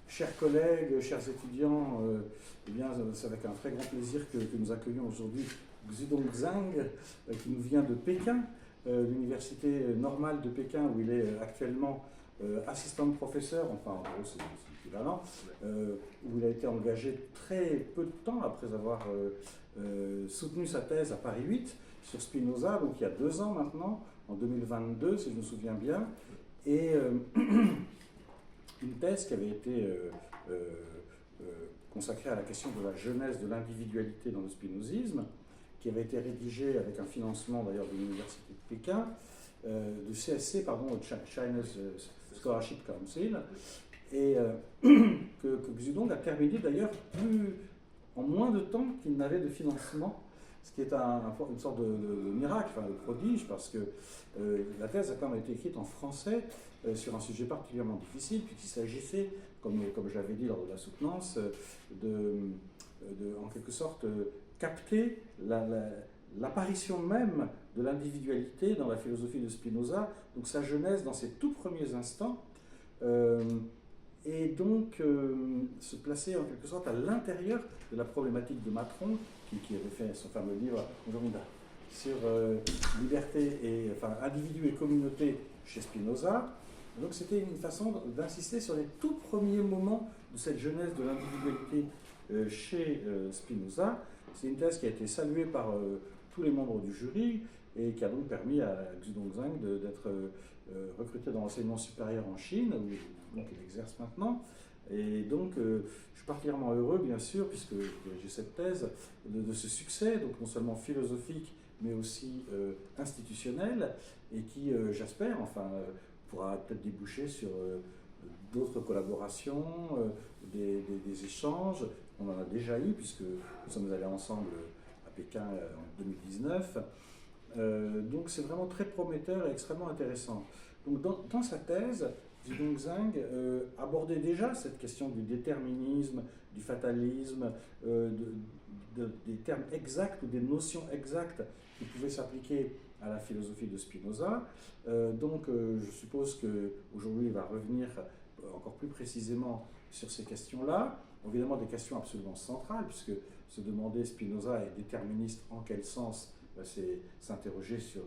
Chers collègues, chers étudiants, eh bien, c'est avec un très grand plaisir que nous accueillons aujourd'hui Xudong Zhang, qui nous vient de Pékin, l'université normale de Pékin, où il est actuellement assistant de professeur, enfin en gros c'est l'équivalent, où il a été engagé très peu de temps après avoir soutenu sa thèse à Paris 8 sur Spinoza, donc il y a 2 ans maintenant, en 2022 si je me souviens bien, et une thèse qui avait été consacrée à la question de la genèse de l'individualité dans le spinozisme, qui avait été rédigée avec un financement d'ailleurs de l'université de Pékin, du CSC, pardon, China's Scholarship Council, et que Xudong a terminé d'ailleurs en moins de temps qu'il n'avait de financement, ce qui est une sorte de miracle, enfin de prodige, parce que la thèse a quand même été écrite en français sur un sujet particulièrement difficile, puisqu'il s'agissait, comme j'avais dit lors de la soutenance, en quelque sorte capter l'apparition même de l'individualité dans la philosophie de Spinoza, donc sa genèse dans ses tout premiers instants, et donc se placer en quelque sorte à l'intérieur de la problématique de Matron, qui avait fait son fameux livre sur liberté et enfin individu et communauté chez Spinoza. Donc c'était une façon d'insister sur les tout premiers moments de cette genèse de l'individualité chez Spinoza. C'est une thèse qui a été saluée par tous les membres du jury et qui a donc permis à Xudong Zhang d'être recruté dans l'enseignement supérieur en Chine, où donc il exerce maintenant. Et donc, je suis particulièrement heureux, bien sûr, puisque j'ai cette thèse, de ce succès, donc non seulement philosophique, mais aussi institutionnel, et qui, j'espère, enfin, pourra peut-être déboucher sur d'autres collaborations, des échanges. On en a déjà eu, puisque nous sommes allés ensemble à Pékin en 2019. Donc, c'est vraiment très prometteur et extrêmement intéressant. Donc, dans sa thèse, Xudong Zhang abordait déjà cette question du déterminisme, du fatalisme, des termes exacts ou des notions exactes qui pouvaient s'appliquer à la philosophie de Spinoza. Donc je suppose qu'aujourd'hui il va revenir encore plus précisément sur ces questions-là. Évidemment des questions absolument centrales, puisque se demander Spinoza est déterministe en quel sens, c'est s'interroger sur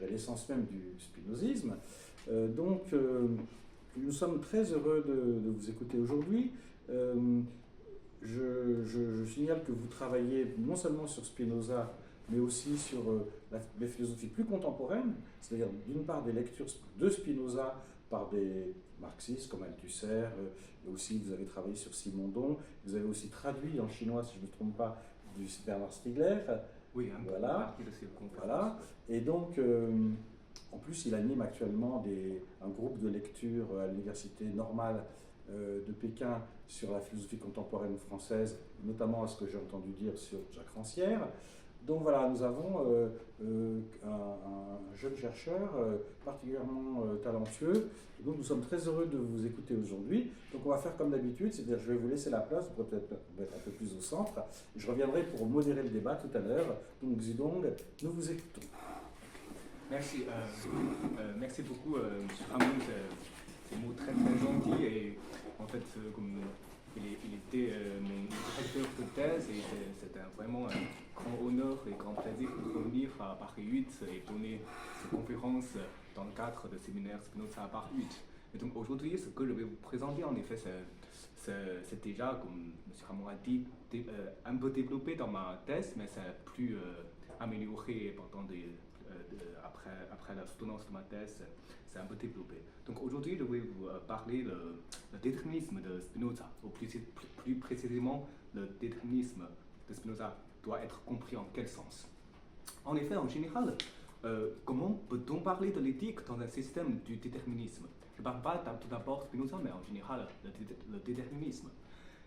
l'essence même du spinozisme. Donc nous sommes très heureux de vous écouter aujourd'hui. Je signale que vous travaillez non seulement sur Spinoza, mais aussi sur les philosophies plus contemporaines, c'est-à-dire d'une part des lectures de Spinoza par des marxistes comme Althusser, et aussi vous avez travaillé sur Simondon, vous avez aussi traduit en chinois, si je ne me trompe pas, du Bernard Stiegler. Oui, voilà. Voilà. Et donc, en plus, il anime actuellement un groupe de lecture à l'université normale de Pékin sur la philosophie contemporaine française, notamment à ce que j'ai entendu dire sur Jacques Rancière. Donc voilà, nous avons un jeune chercheur particulièrement talentueux. Et donc nous sommes très heureux de vous écouter aujourd'hui. Donc on va faire comme d'habitude, c'est-à-dire je vais vous laisser la place, vous pourrez peut-être être un peu plus au centre. Je reviendrai pour modérer le débat tout à l'heure. Donc Xudong, nous vous écoutons. Merci, merci beaucoup, M. Hamon, ces mots très très gentils. Et en fait, comme il était mon directeur de thèse, et c'était vraiment un grand honneur et grand plaisir de revenir à Paris 8 et donner cette conférence dans le cadre du séminaire Spinoza à Paris 8. Et donc aujourd'hui, ce que je vais vous présenter, en effet, c'est déjà, comme M. Hamon a dit, un peu développé dans ma thèse, mais c'est plus amélioré pendant après la soutenance de ma thèse, c'est un peu développé. Donc aujourd'hui, je vais vous parler le déterminisme de Spinoza, ou plus précisément, le déterminisme de Spinoza doit être compris en quel sens. En effet, en général, comment peut-on parler de l'éthique dans un système du déterminisme? Je ne parle pas tout d'abord de Spinoza, mais en général, le déterminisme.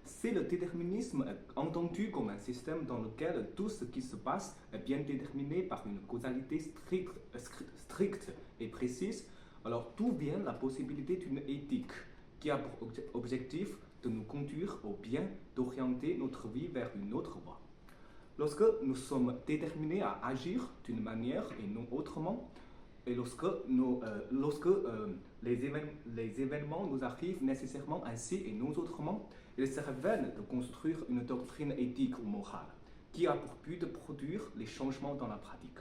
C'est le déterminisme entendu comme un système dans lequel tout ce qui se passe est bien déterminé par une causalité stricte et précise. Alors d'où vient la possibilité d'une éthique qui a pour objectif de nous conduire au bien, d'orienter notre vie vers une autre voie. Lorsque nous sommes déterminés à agir d'une manière et non autrement, les événements nous arrivent nécessairement ainsi et non autrement, il serait vain de construire une doctrine éthique ou morale qui a pour but de produire les changements dans la pratique.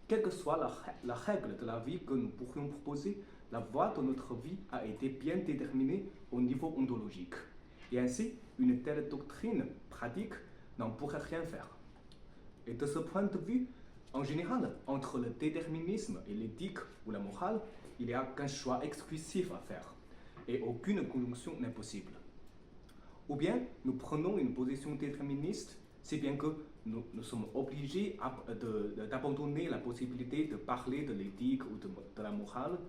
Quelle que soit la règle de la vie que nous pourrions proposer, la voie de notre vie a été bien déterminée au niveau ontologique. Et ainsi, une telle doctrine pratique n'en pourrait rien faire. Et de ce point de vue, en général, entre le déterminisme et l'éthique ou la morale, il n'y a qu'un choix exclusif à faire, et aucune conjonction n'est possible. Ou bien, nous prenons une position déterministe, si bien que nous sommes obligés d'abandonner la possibilité de parler de l'éthique ou de la morale,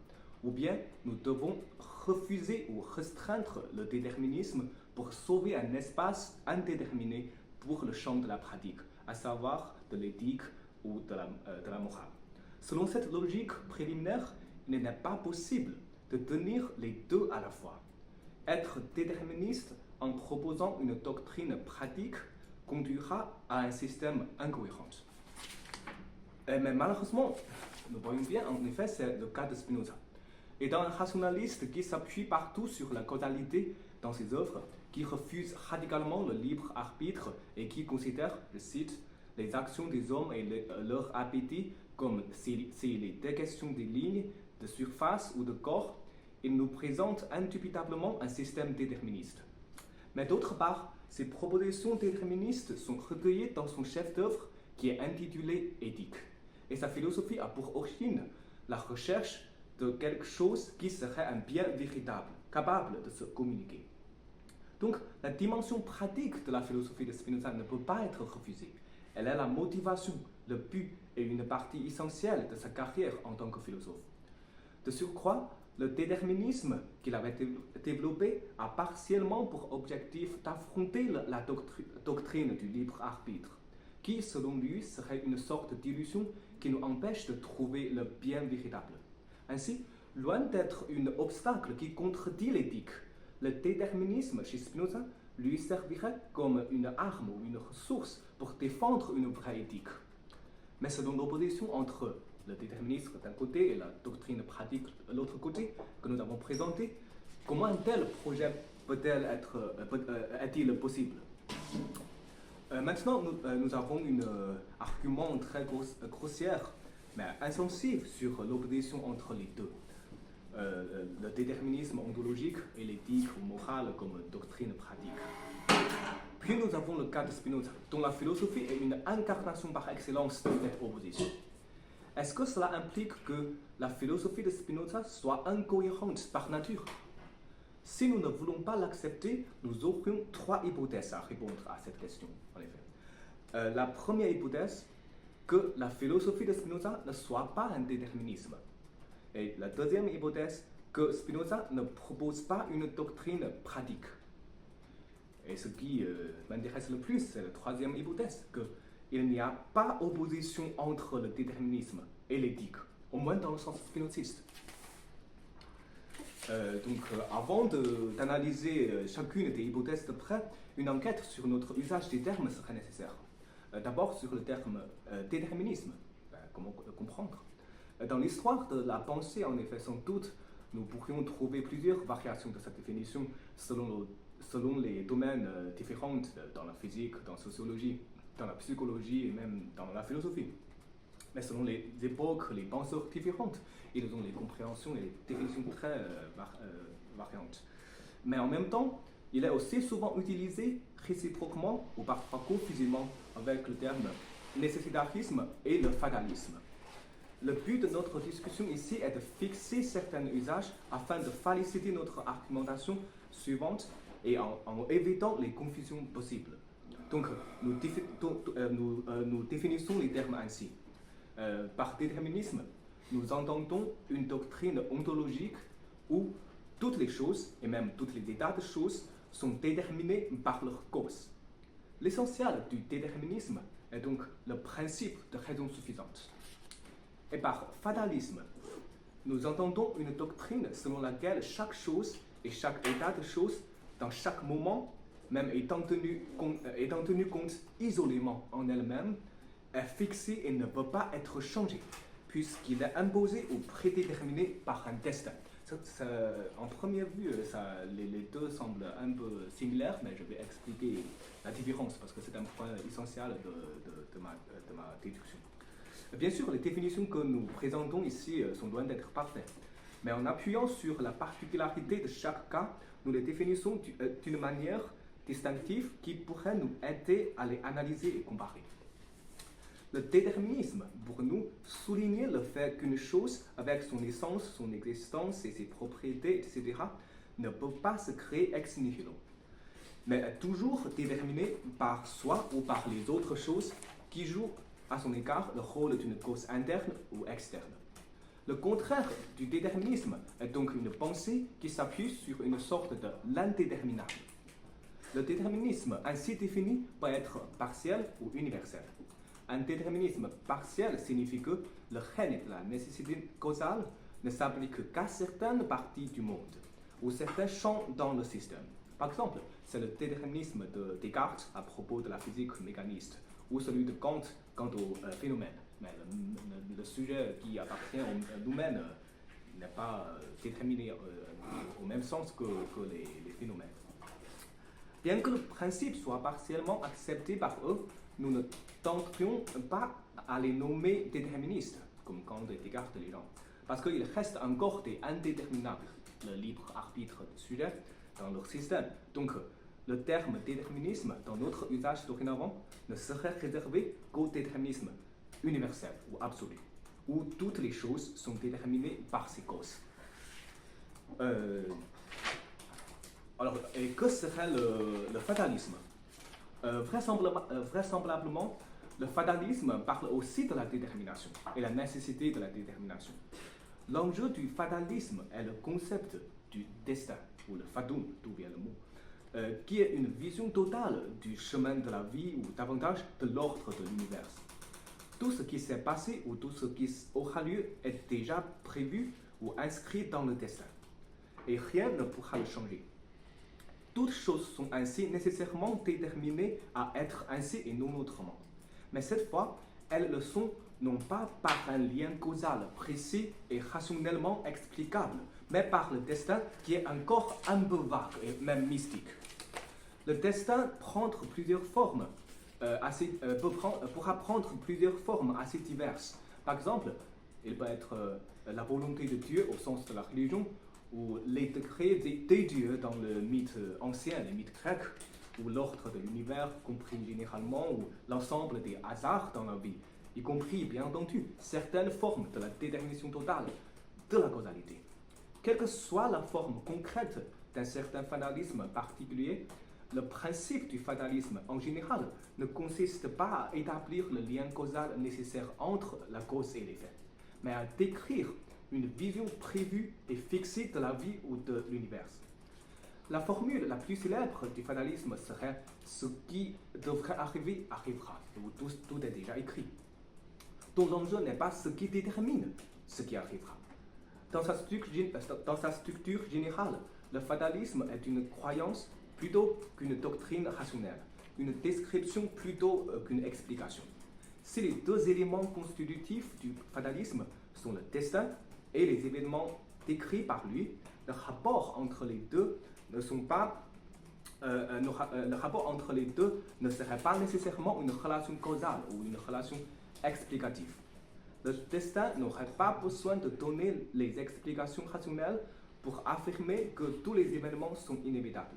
ou bien nous devons refuser ou restreindre le déterminisme pour sauver un espace indéterminé pour le champ de la pratique, à savoir de l'éthique ou de la morale. Selon cette logique préliminaire, il n'est pas possible de tenir les deux à la fois. Être déterministe en proposant une doctrine pratique conduira à un système incohérent. Mais malheureusement, nous voyons bien, en effet, c'est le cas de Spinoza. Étant un rationaliste qui s'appuie partout sur la causalité dans ses œuvres, qui refuse radicalement le libre arbitre et qui considère, je cite, les actions des hommes et leur appétit comme s'il était question des lignes, de surface ou de corps, il nous présente indubitablement un système déterministe. Mais d'autre part, ces propositions déterministes sont recueillies dans son chef-d'œuvre qui est intitulé Éthique. Et sa philosophie a pour origine la recherche de quelque chose qui serait un bien véritable, capable de se communiquer. Donc, la dimension pratique de la philosophie de Spinoza ne peut pas être refusée. Elle est la motivation, le but et une partie essentielle de sa carrière en tant que philosophe. De surcroît, le déterminisme qu'il avait développé a partiellement pour objectif d'affronter la doctrine du libre arbitre, qui, selon lui, serait une sorte d'illusion qui nous empêche de trouver le bien véritable. Ainsi, loin d'être un obstacle qui contredit l'éthique, le déterminisme chez Spinoza lui servirait comme une arme ou une ressource pour défendre une vraie éthique. Mais selon l'opposition entre le déterminisme d'un côté et la doctrine pratique de l'autre côté que nous avons présenté, comment un tel projet est-il possible? Maintenant, nous avons un argument très grossière, mais insensif sur l'opposition entre les deux. Le déterminisme ontologique et l'éthique ou morale comme doctrine pratique. Puis nous avons le cas de Spinoza, dont la philosophie est une incarnation par excellence de cette opposition. Est-ce que cela implique que la philosophie de Spinoza soit incohérente par nature? Si nous ne voulons pas l'accepter, nous aurions trois hypothèses à répondre à cette question, en effet. La première hypothèse, que la philosophie de Spinoza ne soit pas un déterminisme. Et la deuxième hypothèse, que Spinoza ne propose pas une doctrine pratique. Et ce qui m'intéresse le plus, c'est la troisième hypothèse, qu'il n'y a pas opposition entre le déterminisme et l'éthique, au moins dans le sens spinoziste. Avant d'analyser chacune des hypothèses de près, une enquête sur notre usage des termes serait nécessaire. D'abord sur le terme déterminisme, comment le comprendre? Dans l'histoire de la pensée, en effet, sans doute, nous pourrions trouver plusieurs variations de cette définition selon les domaines différents dans la physique, dans la sociologie, dans la psychologie et même dans la philosophie. Mais selon les époques, les penseurs différentes, ils ont les compréhensions et les définitions très variantes. Mais en même temps, il est aussi souvent utilisé réciproquement ou parfois confusément avec le terme nécessitarisme et le fatalisme. Le but de notre discussion ici est de fixer certains usages afin de faciliter notre argumentation suivante et en évitant les confusions possibles. Donc, nous définissons les termes ainsi. Par déterminisme, nous entendons une doctrine ontologique où toutes les choses, et même tous les états de choses, sont déterminés par leur cause. L'essentiel du déterminisme est donc le principe de raison suffisante. Et par fatalisme, nous entendons une doctrine selon laquelle chaque chose et chaque état de choses, dans chaque moment, même étant tenu compte isolément en elle-même, est fixée et ne peut pas être changée, puisqu'il est imposé ou prédéterminé par un destin. En première vue, les deux semblent un peu similaires, mais je vais expliquer la différence parce que c'est un point essentiel de ma déduction. Bien sûr, les définitions que nous présentons ici sont loin d'être parfaites, mais en appuyant sur la particularité de chaque cas, nous les définissons d'une manière distinctive qui pourrait nous aider à les analyser et comparer. Le déterminisme, pour nous, souligne le fait qu'une chose, avec son essence, son existence et ses propriétés, etc., ne peut pas se créer ex nihilo, mais est toujours déterminée par soi ou par les autres choses qui jouent à son égard le rôle d'une cause interne ou externe. Le contraire du déterminisme est donc une pensée qui s'appuie sur une sorte de l'indéterminable. Le déterminisme ainsi défini peut être partiel ou universel. Un déterminisme partiel signifie que le règne de la nécessité causale ne s'applique qu'à certaines parties du monde ou certains champs dans le système. Par exemple, c'est le déterminisme de Descartes à propos de la physique mécaniste ou celui de Kant quant au phénomène. Mais le sujet qui appartient au domaine n'est pas déterminé au même sens que les phénomènes. Bien que le principe soit partiellement accepté par eux, nous ne tenterions pas à les nommer déterministes, comme Kant et Descartes les gens, parce qu'il reste encore des indéterminables, le libre arbitre du sujet, dans leur système. Donc, le terme déterminisme, dans notre usage dorénavant, ne serait réservé qu'au déterminisme universel ou absolu, où toutes les choses sont déterminées par ces causes. Alors, et que serait le fatalisme? Vraisemblablement, le fatalisme parle aussi de la détermination et la nécessité de la détermination. L'enjeu du fatalisme est le concept du destin, ou le fatum, d'où vient le mot, qui est une vision totale du chemin de la vie ou davantage de l'ordre de l'univers. Tout ce qui s'est passé ou tout ce qui aura lieu est déjà prévu ou inscrit dans le destin, et rien ne pourra le changer. Toutes choses sont ainsi nécessairement déterminées à être ainsi et non autrement. Mais cette fois, elles le sont non pas par un lien causal précis et rationnellement explicable, mais par le destin qui est encore un peu vague et même mystique. Le destin pourra prendre plusieurs formes assez diverses. Par exemple, il peut être la volonté de Dieu au sens de la religion, ou les décrets des dieux dans le mythe ancien, les mythes grecs, ou l'ordre de l'univers compris généralement, ou l'ensemble des hasards dans la vie, y compris, bien entendu, certaines formes de la détermination totale de la causalité. Quelle que soit la forme concrète d'un certain fatalisme particulier, le principe du fatalisme en général ne consiste pas à établir le lien causal nécessaire entre la cause et l'effet, mais à décrire une vision prévue et fixée de la vie ou de l'univers. La formule la plus célèbre du fatalisme serait « ce qui devrait arriver arrivera », où tout est déjà écrit. Donc l'enjeu n'est pas ce qui détermine ce qui arrivera. Dans sa structure générale, le fatalisme est une croyance plutôt qu'une doctrine rationnelle, une description plutôt qu'une explication. Si les deux éléments constitutifs du fatalisme sont le destin et les événements décrits par lui, le rapport entre les deux ne serait pas nécessairement une relation causale ou une relation explicative. Le destin n'aurait pas besoin de donner les explications rationnelles pour affirmer que tous les événements sont inévitables.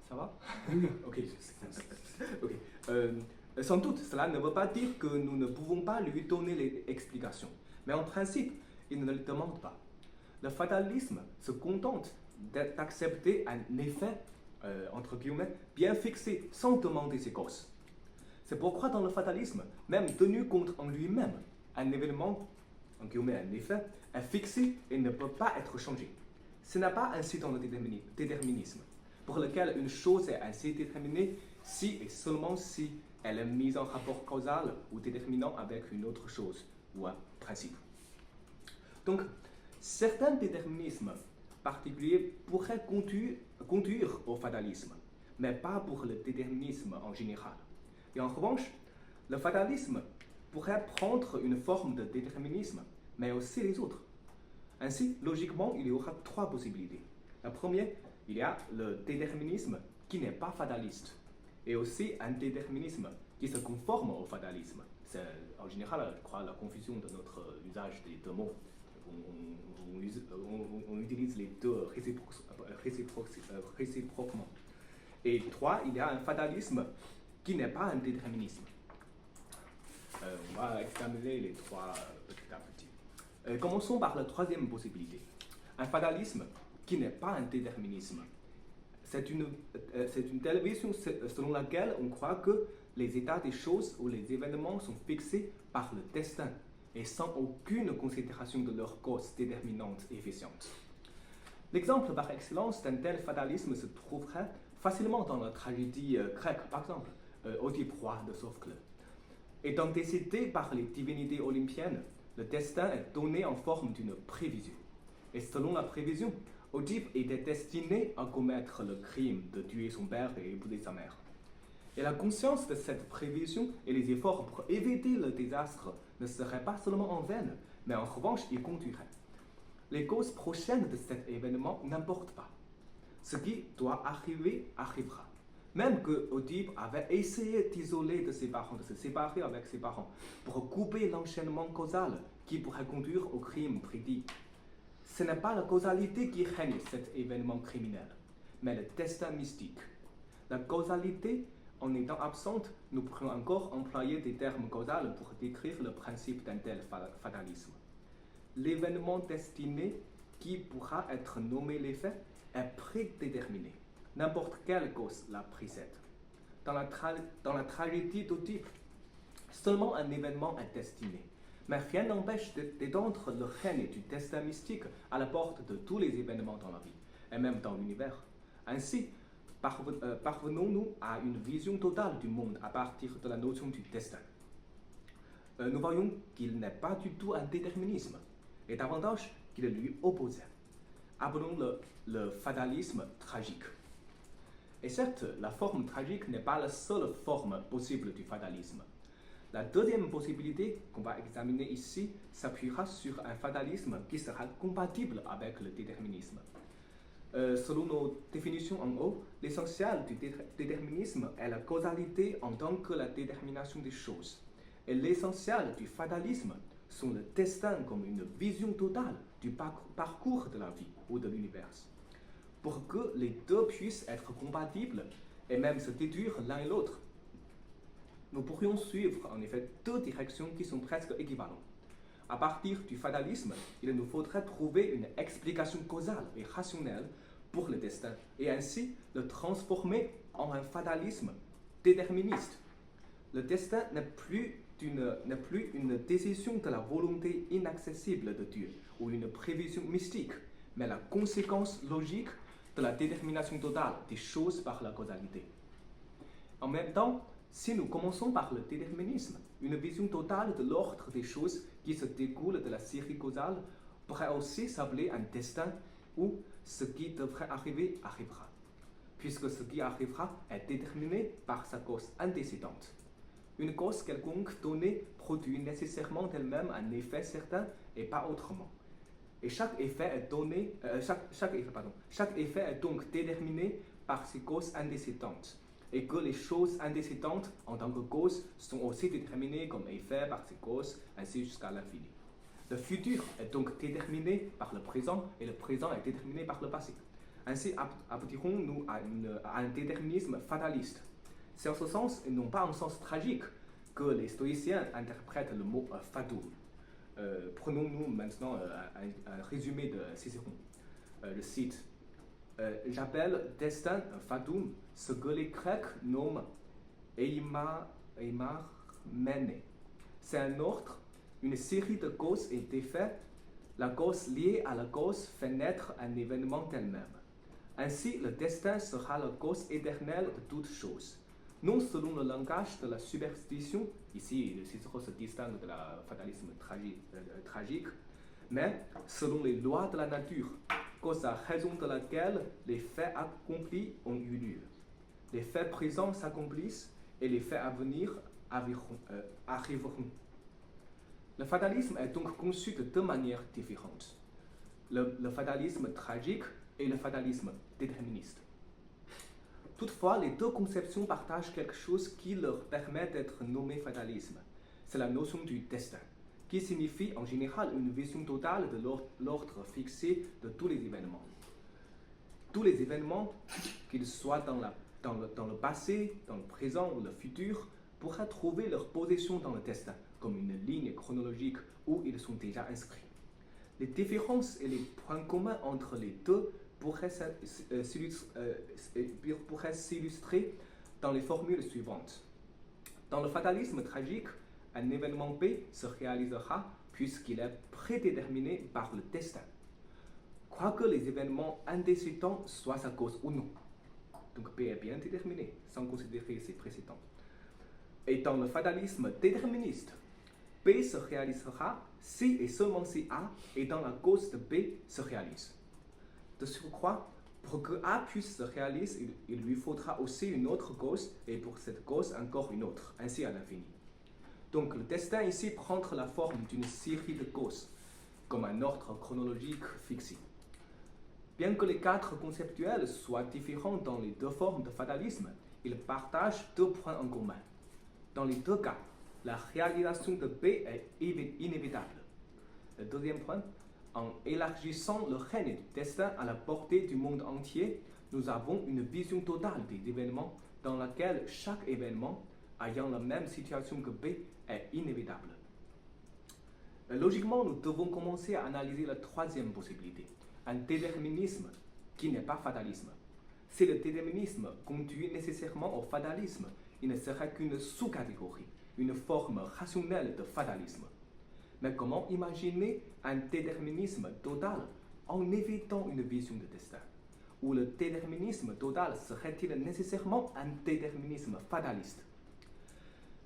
Ça va? Ok. Sans doute, cela ne veut pas dire que nous ne pouvons pas lui donner les explications, mais en principe, il ne le demande pas. Le fatalisme se contente d'accepter un effet, entre guillemets, bien fixé sans demander ses causes. C'est pourquoi dans le fatalisme, même tenu compte en lui-même, un événement, en guillemets, un effet, est fixé et ne peut pas être changé. Ce n'est pas ainsi dans le déterminisme, pour lequel une chose est ainsi déterminée si et seulement si elle est mise en rapport causal ou déterminant avec une autre chose ou un principe. Donc, certains déterminismes particuliers pourraient conduire au fatalisme, mais pas pour le déterminisme en général. Et en revanche, Le fatalisme pourrait prendre une forme de déterminisme, mais aussi les autres. Ainsi, logiquement, il y aura trois possibilités. La première, il y a le déterminisme qui n'est pas fataliste, et aussi un déterminisme qui se conforme au fatalisme. C'est en général, je crois, la confusion de notre usage des deux mots. On utilise les deux réciproquement. Et trois, il y a un fatalisme qui n'est pas un déterminisme. On va examiner les trois petit à petit. Commençons par la troisième possibilité. Un fatalisme qui n'est pas un déterminisme. C'est une telle vision selon laquelle on croit que les états des choses ou les événements sont fixés par le destin et sans aucune considération de leur cause déterminante et efficiente. L'exemple par excellence d'un tel fatalisme se trouverait facilement dans la tragédie grecque, par exemple, Oedipe roi de Sophocle. Étant décidé par les divinités olympiennes, le destin est donné en forme d'une prévision. Et selon la prévision, Oedipe était destiné à commettre le crime de tuer son père et épouser sa mère. Et la conscience de cette prévision et les efforts pour éviter le désastre ne seraient pas seulement en vain, mais en revanche, ils conduiraient. Les causes prochaines de cet événement n'importent pas. Ce qui doit arriver, arrivera. Même que Oedipe avait essayé d'isoler de ses parents, de se séparer avec ses parents, pour couper l'enchaînement causal qui pourrait conduire au crime prédit. Ce n'est pas la causalité qui règne cet événement criminel, mais le destin mystique. La causalité, en étant absente, nous pourrions encore employer des termes causaux pour décrire le principe d'un tel fatalisme. L'événement destiné qui pourra être nommé l'effet est prédéterminé. N'importe quelle cause la précède. Dans la tragédie d'Oedipe, seulement un événement est destiné. Mais rien n'empêche d'étendre le règne du destin mystique à la porte de tous les événements dans la vie, et même dans l'univers. Ainsi, parvenons-nous à une vision totale du monde à partir de la notion du destin. Nous voyons qu'il n'est pas du tout un déterminisme, et davantage qu'il est lui opposé. Appelons-le le fatalisme tragique. Et certes, la forme tragique n'est pas la seule forme possible du fatalisme. La deuxième possibilité qu'on va examiner ici s'appuiera sur un fatalisme qui sera compatible avec le déterminisme. Selon nos définitions en haut, l'essentiel du déterminisme est la causalité en tant que la détermination des choses. Et l'essentiel du fatalisme sont le destin comme une vision totale du parcours de la vie ou de l'univers. Pour que les deux puissent être compatibles et même se déduire l'un et l'autre, nous pourrions suivre en effet deux directions qui sont presque équivalentes. À partir du fatalisme, il nous faudrait trouver une explication causale et rationnelle pour le destin et ainsi le transformer en un fatalisme déterministe. Le destin n'est plus une décision de la volonté inaccessible de Dieu ou une prévision mystique, mais la conséquence logique de la détermination totale des choses par la causalité. En même temps, si nous commençons par le déterminisme, une vision totale de l'ordre des choses qui se découle de la série causale pourrait aussi s'appeler un destin où ce qui devrait arriver arrivera, puisque ce qui arrivera est déterminé par sa cause antécédente. Une cause quelconque donnée produit nécessairement d'elle-même un effet certain et pas autrement. Et chaque effet est donc déterminé par ses causes antécédentes, et que les choses antécédentes en tant que causes sont aussi déterminées comme effet par ces causes, ainsi jusqu'à l'infini. Le futur est donc déterminé par le présent et le présent est déterminé par le passé. Ainsi aboutirons-nous à un déterminisme fataliste. C'est en ce sens, et non pas en sens tragique, que les stoïciens interprètent le mot fatum. Prenons-nous maintenant un résumé de Cicéron. Je cite. J'appelle destin fatum ce que les Grecs nomment eimar mene. C'est un ordre, une série de causes et d'effets. La cause liée à la cause fait naître un événement elle-même. Ainsi, le destin sera la cause éternelle de toutes choses. Non selon le langage de la superstition, ici Cicéron se distingue de la fatalisme tragique, mais selon les lois de la nature, cause à raison de laquelle les faits accomplis ont eu lieu. Les faits présents s'accomplissent et les faits à venir arriveront. Le fatalisme est donc conçu de deux manières différentes. Le fatalisme tragique et le fatalisme déterministe. Toutefois, les deux conceptions partagent quelque chose qui leur permet d'être nommé fatalisme. C'est la notion du destin, qui signifie en général une vision totale de l'ordre fixé de tous les événements. Tous les événements, qu'ils soient dans le passé, dans le présent ou le futur, pourraient trouver leur position dans le destin, comme une ligne chronologique où ils sont déjà inscrits. Les différences et les points communs entre les deux pourraient s'illustrer dans les formules suivantes. Dans le fatalisme tragique, un événement B se réalisera puisqu'il est prédéterminé par le destin, quoique les événements indécidents soient sa cause ou non. Donc B est bien déterminé, sans considérer ses précédents. Et dans le fatalisme déterministe, B se réalisera si et seulement si A est dans la cause de B se réalise. De surcroît, pour que A puisse se réaliser, il lui faudra aussi une autre cause, et pour cette cause encore une autre, ainsi à l'infini. Donc le destin ici prend la forme d'une série de causes, comme un ordre chronologique fixé. Bien que les cadres conceptuels soient différents dans les deux formes de fatalisme, ils partagent deux points en commun. Dans les deux cas, la réalisation de B est inévitable. Le deuxième point, en élargissant le règne du destin à la portée du monde entier, nous avons une vision totale des événements dans laquelle chaque événement, ayant la même situation que B, est inévitable. Logiquement, nous devons commencer à analyser la troisième possibilité, un déterminisme qui n'est pas fatalisme. Si le déterminisme conduit nécessairement au fatalisme, il ne serait qu'une sous-catégorie, une forme rationnelle de fatalisme. Mais comment imaginer un déterminisme total en évitant une vision de destin? Ou le déterminisme total serait-il nécessairement un déterminisme fataliste?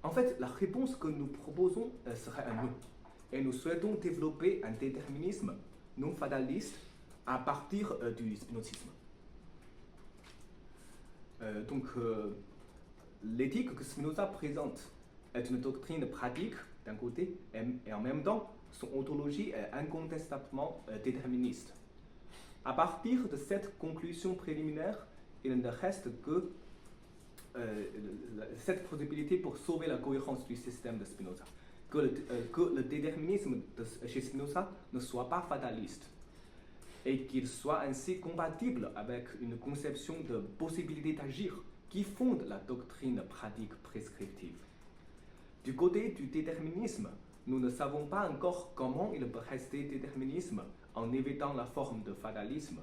En fait, la réponse que nous proposons serait un non. Et nous souhaitons développer un déterminisme non fataliste à partir du spinozisme. L'éthique que Spinoza présente est une doctrine pratique d'un côté et en même temps, son ontologie est incontestablement déterministe. À partir de cette conclusion préliminaire, il ne reste que cette possibilité pour sauver la cohérence du système de Spinoza, que le déterminisme chez Spinoza ne soit pas fataliste et qu'il soit ainsi compatible avec une conception de possibilité d'agir qui fonde la doctrine pratique prescriptive. Du côté du déterminisme, nous ne savons pas encore comment il peut rester déterminisme en évitant la forme de fatalisme.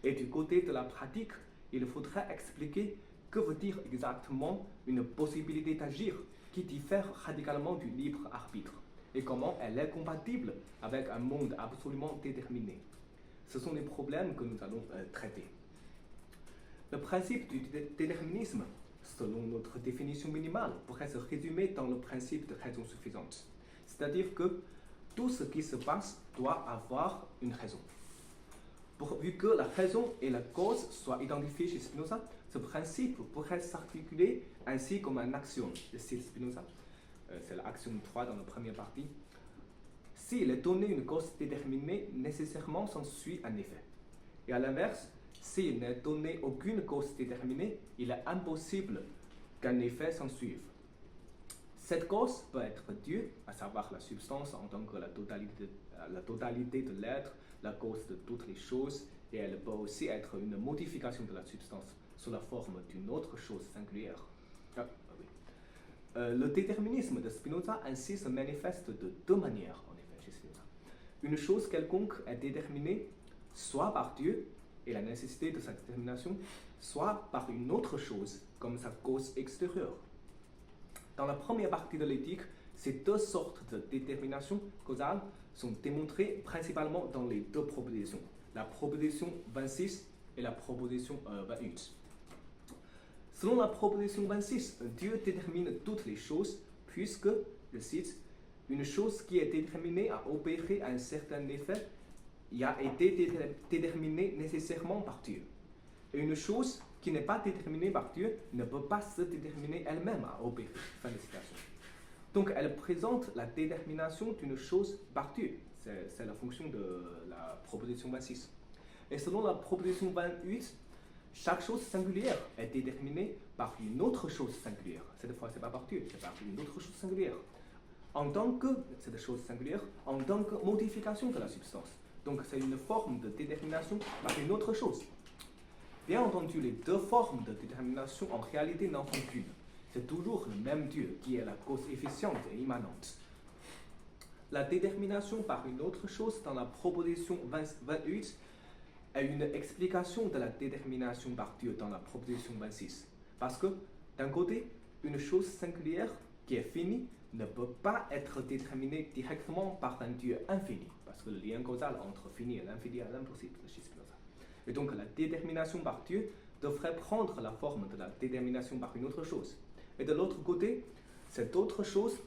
Et du côté de la pratique, il faudrait expliquer que veut dire exactement une possibilité d'agir qui diffère radicalement du libre arbitre et comment elle est compatible avec un monde absolument déterminé. Ce sont les problèmes que nous allons traiter. Le principe du déterminisme, selon notre définition minimale, pourrait se résumer dans le principe de raison suffisante. C'est-à-dire que tout ce qui se passe doit avoir une raison. Pourvu que la raison et la cause soient identifiées chez Spinoza, ce principe pourrait s'articuler ainsi comme un axiome de style Spinoza. C'est l'axiome 3 dans la première partie. S'il est donné une cause déterminée, nécessairement s'ensuit un effet. Et à l'inverse, s'il n'est donné aucune cause déterminée, il est impossible qu'un effet s'ensuive. Cette cause peut être Dieu, à savoir la substance en tant que la totalité de l'être, la cause de toutes les choses, et elle peut aussi être une modification de la substance sous la forme d'une autre chose singulière. Le déterminisme de Spinoza ainsi se manifeste de deux manières, en effet, chez Spinoza. Une chose quelconque est déterminée soit par Dieu et la nécessité de sa détermination, soit par une autre chose comme sa cause extérieure. Dans la première partie de l'éthique, ces deux sortes de détermination causale sont démontrées principalement dans les deux propositions, la proposition 26 et la proposition 28. Selon la proposition 26, Dieu détermine toutes les choses puisque, je cite, une chose qui est déterminée à opérer un certain effet y a été déterminée nécessairement par Dieu. Et une chose qui n'est pas déterminée par Dieu ne peut pas se déterminer elle-même à opérer. Fin de citation. Donc, elle présente la détermination d'une chose par Dieu. C'est la fonction de la proposition 26. Et selon la proposition 28, chaque chose singulière est déterminée par une autre chose singulière. Cette fois, ce n'est pas par Dieu, c'est par une autre chose singulière. En tant que, cette chose singulière, en tant que modification de la substance. Donc, c'est une forme de détermination par une autre chose. Bien entendu, les deux formes de détermination en réalité n'en sont qu'une. C'est toujours le même Dieu qui est la cause efficiente et immanente. La détermination par une autre chose dans la proposition 28 est une explication de la détermination par Dieu dans la proposition 26. Parce que, d'un côté, une chose singulière qui est finie ne peut pas être déterminée directement par un Dieu infini, parce que le lien causal entre fini et l'infini est impossible chez Spinoza. Et donc la détermination par Dieu devrait prendre la forme de la détermination par une autre chose. Et de l'autre côté, cette autre chose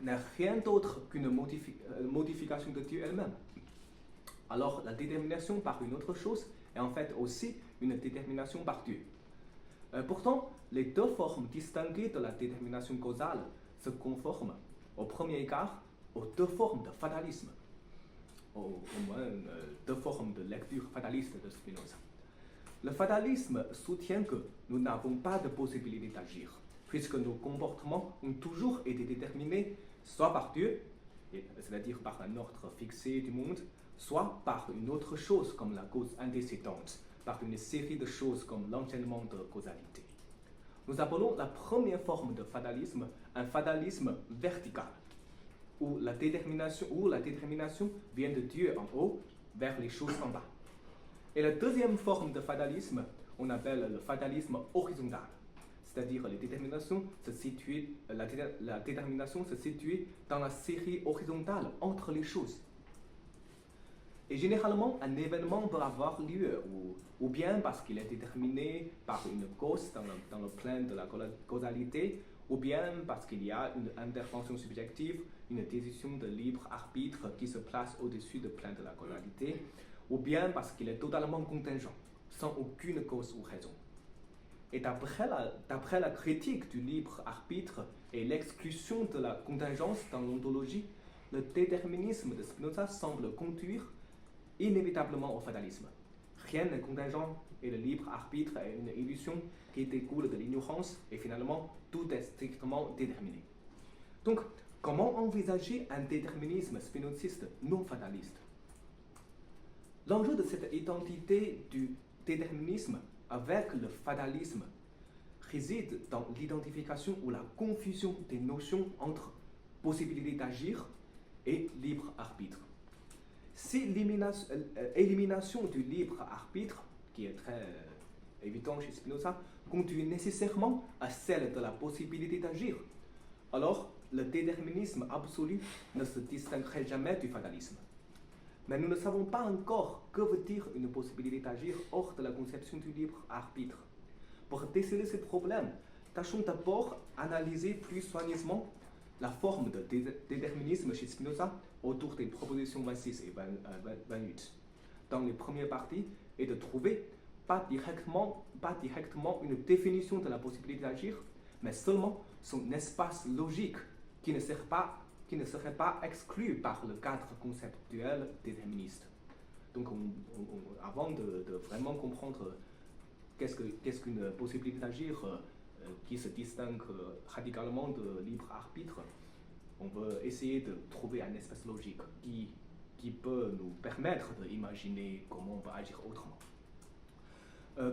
n'est rien d'autre qu'une modification de Dieu elle-même. Alors la détermination par une autre chose est en fait aussi une détermination par Dieu. Pourtant, les deux formes distinguées de la détermination causale se conforment au premier égard aux deux formes de fatalisme, au moins deux formes de lecture fataliste de Spinoza. Le fatalisme soutient que nous n'avons pas de possibilité d'agir, puisque nos comportements ont toujours été déterminés soit par Dieu, c'est-à-dire par un ordre fixé du monde, soit par une autre chose comme la cause antécédente, par une série de choses comme l'enchaînement de causalité. Nous appelons la première forme de fatalisme un fatalisme vertical, où la détermination vient de Dieu en haut vers les choses en bas. Et la deuxième forme de fatalisme, on appelle le fatalisme horizontal, c'est-à-dire la détermination se situe dans la série horizontale entre les choses. Et généralement, un événement peut avoir lieu, ou bien parce qu'il est déterminé par une cause dans le plan de la causalité, ou bien parce qu'il y a une intervention subjective, une décision de libre arbitre qui se place au-dessus du plan de la causalité, ou bien parce qu'il est totalement contingent, sans aucune cause ou raison. Et d'après la critique du libre arbitre et l'exclusion de la contingence dans l'ontologie, le déterminisme de Spinoza semble conduire inévitablement au fatalisme. Rien n'est contingent et le libre arbitre est une illusion qui découle de l'ignorance et finalement tout est strictement déterminé. Donc, comment envisager un déterminisme spinoziste non fataliste? L'enjeu de cette identité du déterminisme avec le fatalisme réside dans l'identification ou la confusion des notions entre possibilité d'agir et libre arbitre. Si l'élimination du libre arbitre, qui est très évident chez Spinoza, conduit nécessairement à celle de la possibilité d'agir, alors le déterminisme absolu ne se distinguerait jamais du fatalisme. Mais nous ne savons pas encore que veut dire une possibilité d'agir hors de la conception du libre arbitre. Pour déceler ce problème, tâchons d'abord analyser plus soigneusement la forme de déterminisme chez Spinoza autour des propositions 26 et 28. Dans les premières parties, et de trouver pas directement une définition de la possibilité d'agir, mais seulement son espace logique qui ne serait pas exclu par le cadre conceptuel déterministe. Donc, avant de vraiment comprendre qu'est-ce qu'une possibilité d'agir qui se distingue radicalement de libre arbitre, on veut essayer de trouver un espace logique qui peut nous permettre d'imaginer comment on peut agir autrement.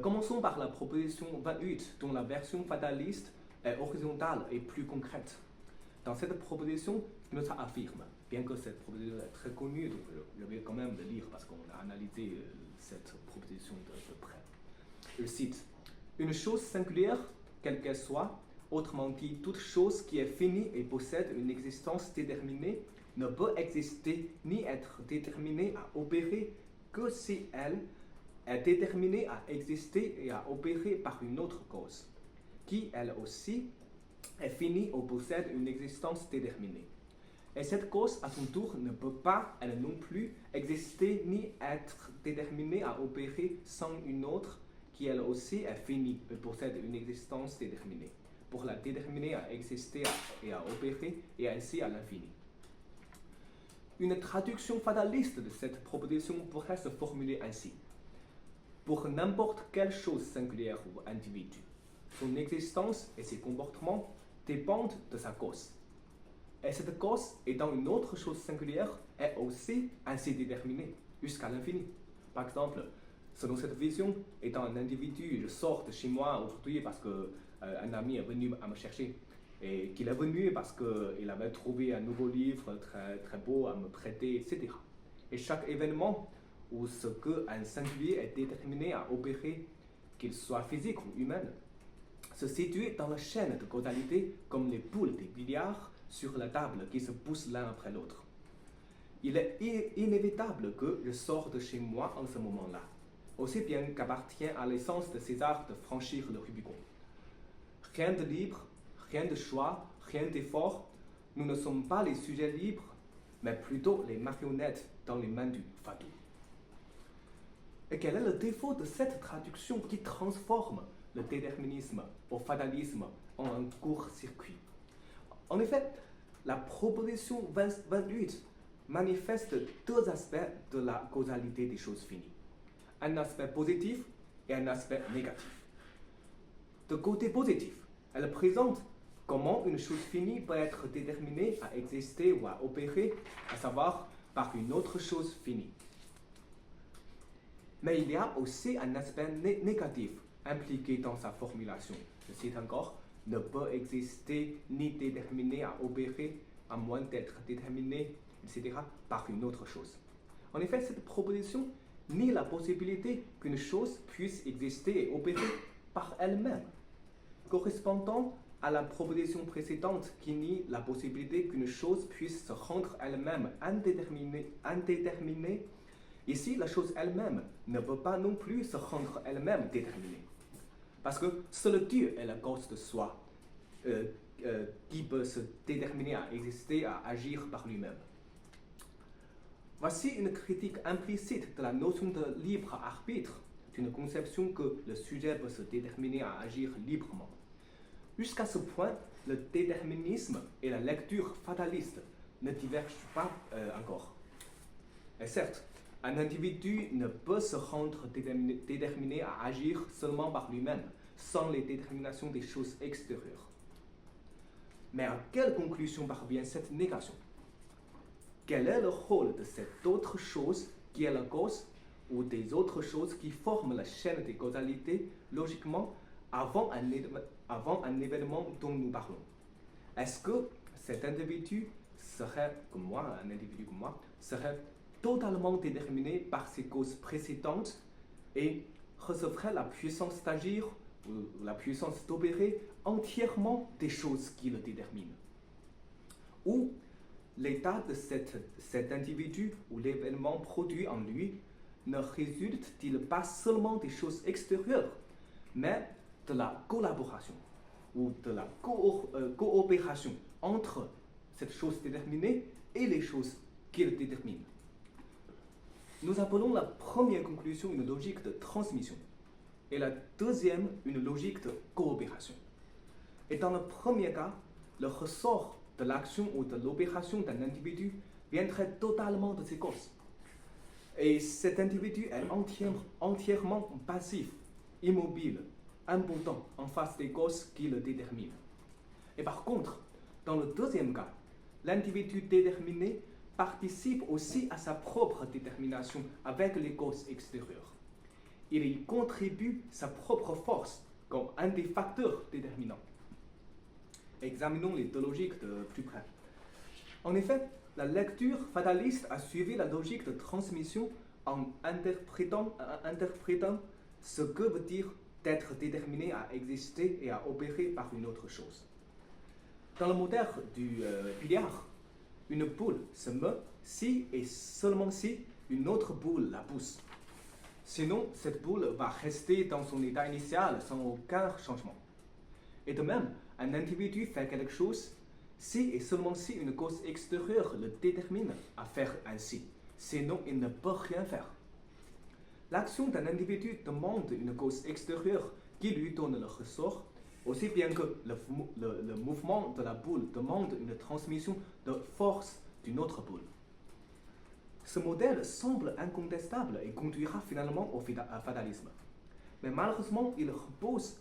Commençons par la proposition 28, dont la version fataliste est horizontale et plus concrète. Dans cette proposition, Spinoza affirme, bien que cette proposition est très connue, donc je vais quand même le lire parce qu'on a analysé cette proposition de près. Je cite, « Une chose singulière, quelle qu'elle soit, autrement dit, toute chose qui est finie et possède une existence déterminée, ne peut exister ni être déterminée à opérer que si elle est déterminée à exister et à opérer par une autre cause, qui, elle aussi, est finie ou possède une existence déterminée. Et cette cause, à son tour, ne peut pas, elle non plus, exister ni être déterminée à opérer sans une autre, qui elle aussi est finie et possède une existence déterminée. pour la déterminer à exister et à opérer, et ainsi à l'infini. Une traduction fataliste de cette proposition pourrait se formuler ainsi. Pour n'importe quelle chose singulière ou individu, son existence et ses comportements dépendent de sa cause. Et cette cause, étant une autre chose singulière, est aussi ainsi déterminée, jusqu'à l'infini. Par exemple, selon cette vision, étant un individu, je sors de chez moi aujourd'hui parce qu'un ami est venu à me chercher. Et qu'il est venu parce qu'il avait trouvé un nouveau livre très, très beau à me prêter, etc. Et chaque événement où ce qu'un singulier est déterminé à opérer, qu'il soit physique ou humain, se situe dans la chaîne de causalité comme les boules des billards sur la table qui se poussent l'un après l'autre. Il est inévitable que je sorte de chez moi en ce moment-là, aussi bien qu'appartient à l'essence de César de franchir le Rubicon. Rien de libre, rien de choix, rien d'effort, nous ne sommes pas les sujets libres, mais plutôt les marionnettes dans les mains du fatou. Et quel est le défaut de cette traduction qui transforme le déterminisme au fatalisme en un court-circuit? En effet, la proposition 28 manifeste deux aspects de la causalité des choses finies. Un aspect positif et un aspect négatif. De côté positif, elle présente comment une chose finie peut être déterminée à exister ou à opérer, à savoir par une autre chose finie. Mais il y a aussi un aspect négatif impliqué dans sa formulation. Je cite encore, ne peut exister ni déterminé à opérer, à moins d'être déterminé, etc., par une autre chose. En effet, cette proposition nie la possibilité qu'une chose puisse exister et opérer par elle-même, correspondant à la proposition précédente qui nie la possibilité qu'une chose puisse se rendre elle-même indéterminée. Ici, la chose elle-même ne peut pas non plus se rendre elle-même déterminée. Parce que seul Dieu est la cause de soi, qui peut se déterminer à exister, à agir par lui-même. Voici une critique implicite de la notion de libre arbitre, d'une conception que le sujet peut se déterminer à agir librement. Jusqu'à ce point, le déterminisme et la lecture fataliste ne divergent pas encore. Et certes, un individu ne peut se rendre déterminé à agir seulement par lui-même, sans les déterminations des choses extérieures. Mais à quelle conclusion parvient cette négation? Quel est le rôle de cette autre chose qui est la cause, ou des autres choses qui forment la chaîne des causalités logiquement avant un événement dont nous parlons? Est-ce que cet individu serait, comme moi, un individu comme moi, serait totalement déterminé par ses causes précédentes et recevrait la puissance d'agir ou la puissance d'opérer entièrement des choses qui le déterminent? Ou l'état de cet individu ou l'événement produit en lui ne résulte-t-il pas seulement des choses extérieures, mais de la collaboration ou de la coopération entre cette chose déterminée et les choses qui le déterminent? Nous appelons la première conclusion une logique de transmission et la deuxième une logique de coopération. Et dans le premier cas, le ressort de l'action ou de l'opération d'un individu viendrait totalement de ses causes. Et cet individu est entièrement passif, immobile, impotent en face des causes qui le déterminent. Et par contre, dans le deuxième cas, l'individu déterminé participe aussi à sa propre détermination avec les causes extérieures. Il y contribue sa propre force comme un des facteurs déterminants. Examinons les deux logiques de plus près. En effet, la lecture fataliste a suivi la logique de transmission en interprétant ce que veut dire d'être déterminé à exister et à opérer par une autre chose. Dans le modèle du billard, une boule se meut si et seulement si une autre boule la pousse. Sinon, cette boule va rester dans son état initial sans aucun changement. Et de même, un individu fait quelque chose si et seulement si une cause extérieure le détermine à faire ainsi. Sinon, il ne peut rien faire. L'action d'un individu demande une cause extérieure qui lui donne le ressort, aussi bien que le mouvement de la boule demande une transmission de force d'une autre boule. Ce modèle semble incontestable et conduira finalement au fatalisme. Mais malheureusement, il repose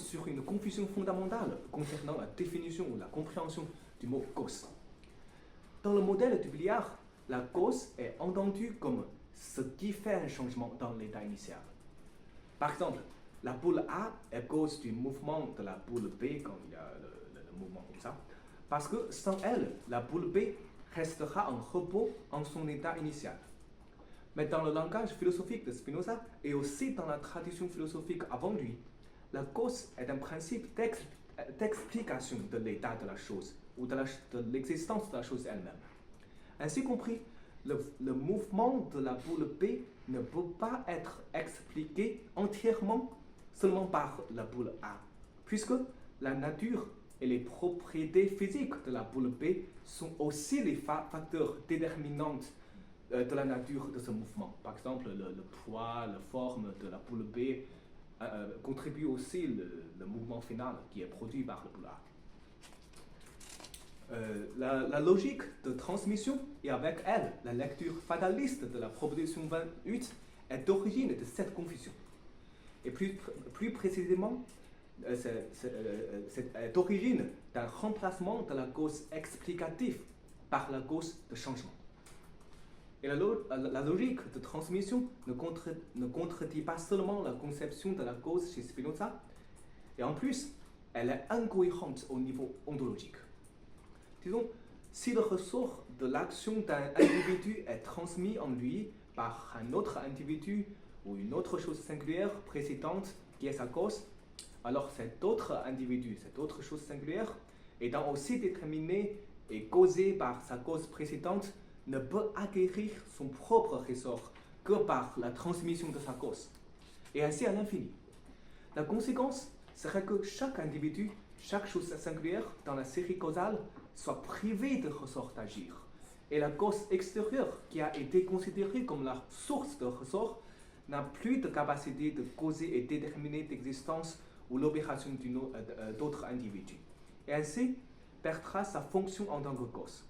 sur une confusion fondamentale concernant la définition ou la compréhension du mot cause. Dans le modèle du billard, la cause est entendue comme ce qui fait un changement dans l'état initial. Par exemple, la boule A est cause du mouvement de la boule B quand il y a le mouvement comme ça, parce que sans elle, la boule B restera en repos en son état initial. Mais dans le langage philosophique de Spinoza et aussi dans la tradition philosophique avant lui, la cause est un principe d'explication de l'état de la chose ou de l'existence de la chose elle-même. Ainsi compris, le mouvement de la boule B ne peut pas être expliqué entièrement seulement par la boule A, puisque la nature et les propriétés physiques de la boule B sont aussi les facteurs déterminants de la nature de ce mouvement. Par exemple, le poids, la forme de la boule B contribue aussi le mouvement final qui est produit par la boule A. La logique de transmission et avec elle la lecture fataliste de la proposition 28 est d'origine de cette confusion. Et plus précisément, c'est d'origine d'un remplacement de la cause explicative par la cause de changement. Et la logique de transmission ne contredit pas seulement la conception de la cause chez Spinoza, et en plus, elle est incohérente au niveau ontologique. Disons, si le ressort de l'action d'un individu est transmis en lui par un autre individu ou une autre chose singulière précédente qui est sa cause, alors cet autre individu, cette autre chose singulière, étant aussi déterminé et causé par sa cause précédente, ne peut acquérir son propre ressort que par la transmission de sa cause, et ainsi à l'infini. La conséquence serait que chaque individu, chaque chose singulière dans la série causale soit privé de ressort d'agir, et la cause extérieure qui a été considérée comme la source de ressort n'a plus de capacité de causer et déterminer l'existence ou l'opération d'autres individus, et ainsi perdra sa fonction en tant que cause.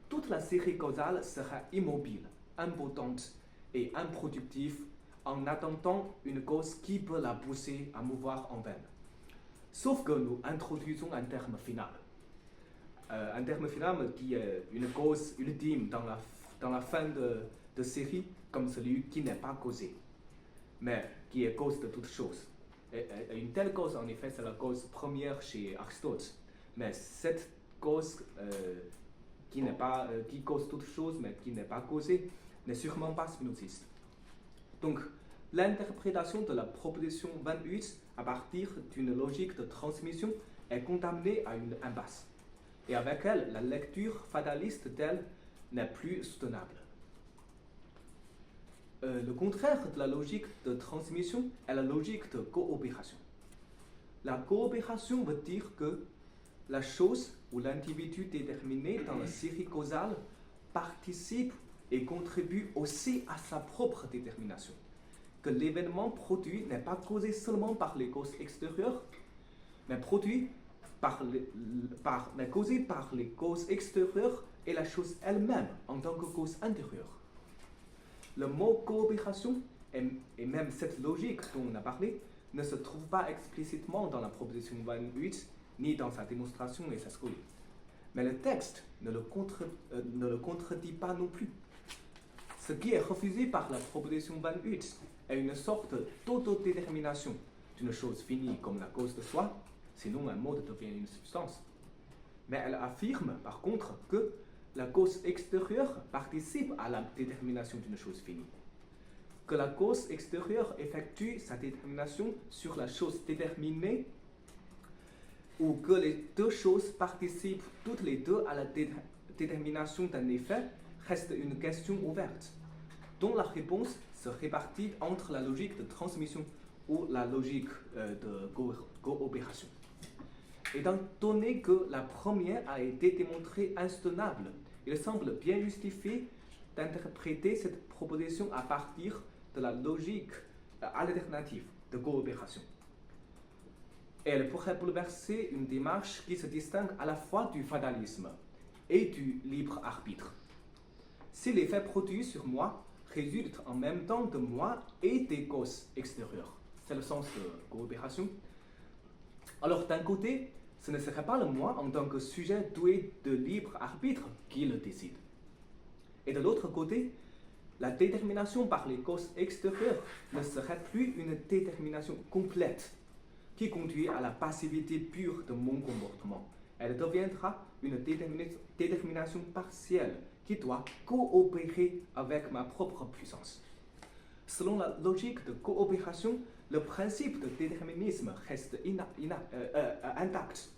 Toute la série causale sera immobile, impotente et improductive en attendant une cause qui peut la pousser à mouvoir en vain. Sauf que nous introduisons un terme final. Un terme final qui est une cause ultime dans la fin de série, comme celui qui n'est pas causé, mais qui est cause de toute chose. Et une telle cause, en effet, c'est la cause première chez Aristote. Mais cette cause qui cause toute chose, mais qui n'est pas causée, n'est sûrement pas spinoziste. Donc, l'interprétation de la proposition 28 à partir d'une logique de transmission est condamnée à une impasse. Et avec elle, la lecture fataliste d'elle n'est plus soutenable. Le contraire de la logique de transmission est la logique de coopération. La coopération veut dire que la chose ou l'individu déterminé dans la série causale participe et contribue aussi à sa propre détermination. Que l'événement produit n'est pas causé seulement par les causes extérieures, mais causé par les causes extérieures et la chose elle-même en tant que cause intérieure. Le mot coopération et même cette logique dont on a parlé ne se trouve pas explicitement dans la proposition 28 ni dans sa démonstration et sa scolie. Mais le texte ne le contredit pas non plus. Ce qui est refusé par la proposition 28 est une sorte d'autodétermination d'une chose finie comme la cause de soi, sinon un mode devient une substance. Mais elle affirme par contre que la cause extérieure participe à la détermination d'une chose finie. Que la cause extérieure effectue sa détermination sur la chose déterminée ou que les deux choses participent toutes les deux à la détermination d'un effet reste une question ouverte, dont la réponse se répartit entre la logique de transmission ou la logique de coopération. Étant donné que la première a été démontrée insoutenable, il semble bien justifié d'interpréter cette proposition à partir de la logique alternative de coopération. Elle pourrait bouleverser une démarche qui se distingue à la fois du fatalisme et du libre arbitre. Si l'effet produit sur moi résulte en même temps de moi et des causes extérieures, c'est le sens de coopération, alors d'un côté, ce ne serait pas le moi en tant que sujet doué de libre arbitre qui le décide. Et de l'autre côté, la détermination par les causes extérieures ne serait plus une détermination complète qui conduit à la passivité pure de mon comportement. Elle deviendra une détermination partielle qui doit coopérer avec ma propre puissance. Selon la logique de coopération, le principe de déterminisme reste intact,